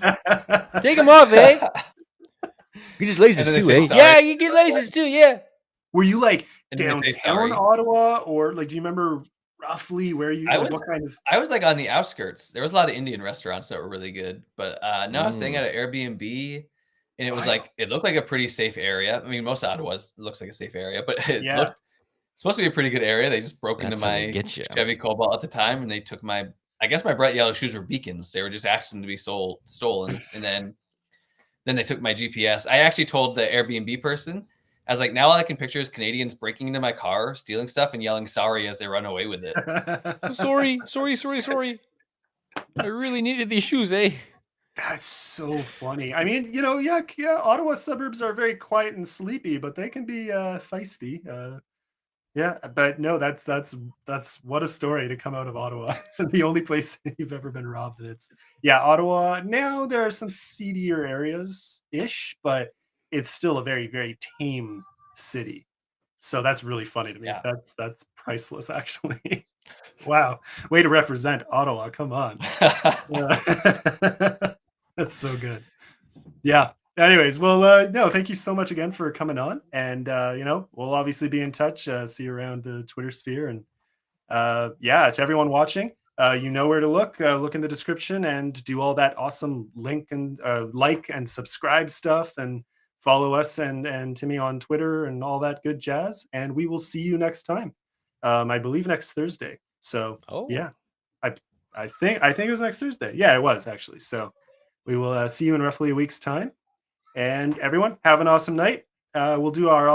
Take them off, You just laces too, Yeah, you get laces too, yeah. Were you like downtown Ottawa, or like, do you remember roughly where you? I was like on the outskirts. There was a lot of Indian restaurants that were really good, but no, I was staying at an Airbnb, and it was it looked like a pretty safe area. I mean, most of Ottawa looks like a safe area, but it looked supposed to be a pretty good area. They just broke into my Chevy Cobalt at the time, and they took my I guess my bright yellow shoes were beacons. They were just asking to be stolen. And then they took my GPS. I actually told the Airbnb person, I was like, now all I can picture is Canadians breaking into my car, stealing stuff, and yelling sorry as they run away with it. Sorry. I really needed these shoes, eh? That's so funny. I mean, yeah, Ottawa suburbs are very quiet and sleepy, but they can be feisty. Yeah, but no, that's what a story to come out of Ottawa. The only place you've ever been robbed. And Ottawa. Now there are some seedier areas ish, but it's still a very, very tame city. So that's really funny to me. Yeah. That's priceless, actually. Wow, way to represent Ottawa. Come on. That's so good. Yeah. Anyways, well, no, thank you so much again for coming on. And we'll obviously be in touch. See you around the Twitter sphere. And to everyone watching, you know where to look. Look in the description and do all that awesome link and like and subscribe stuff and follow us and Timmy on Twitter and all that good jazz. And we will see you next time. I believe next Thursday. So yeah, I think it was next Thursday. Yeah, it was actually. So we will see you in roughly a week's time. And everyone, have an awesome night. We'll do our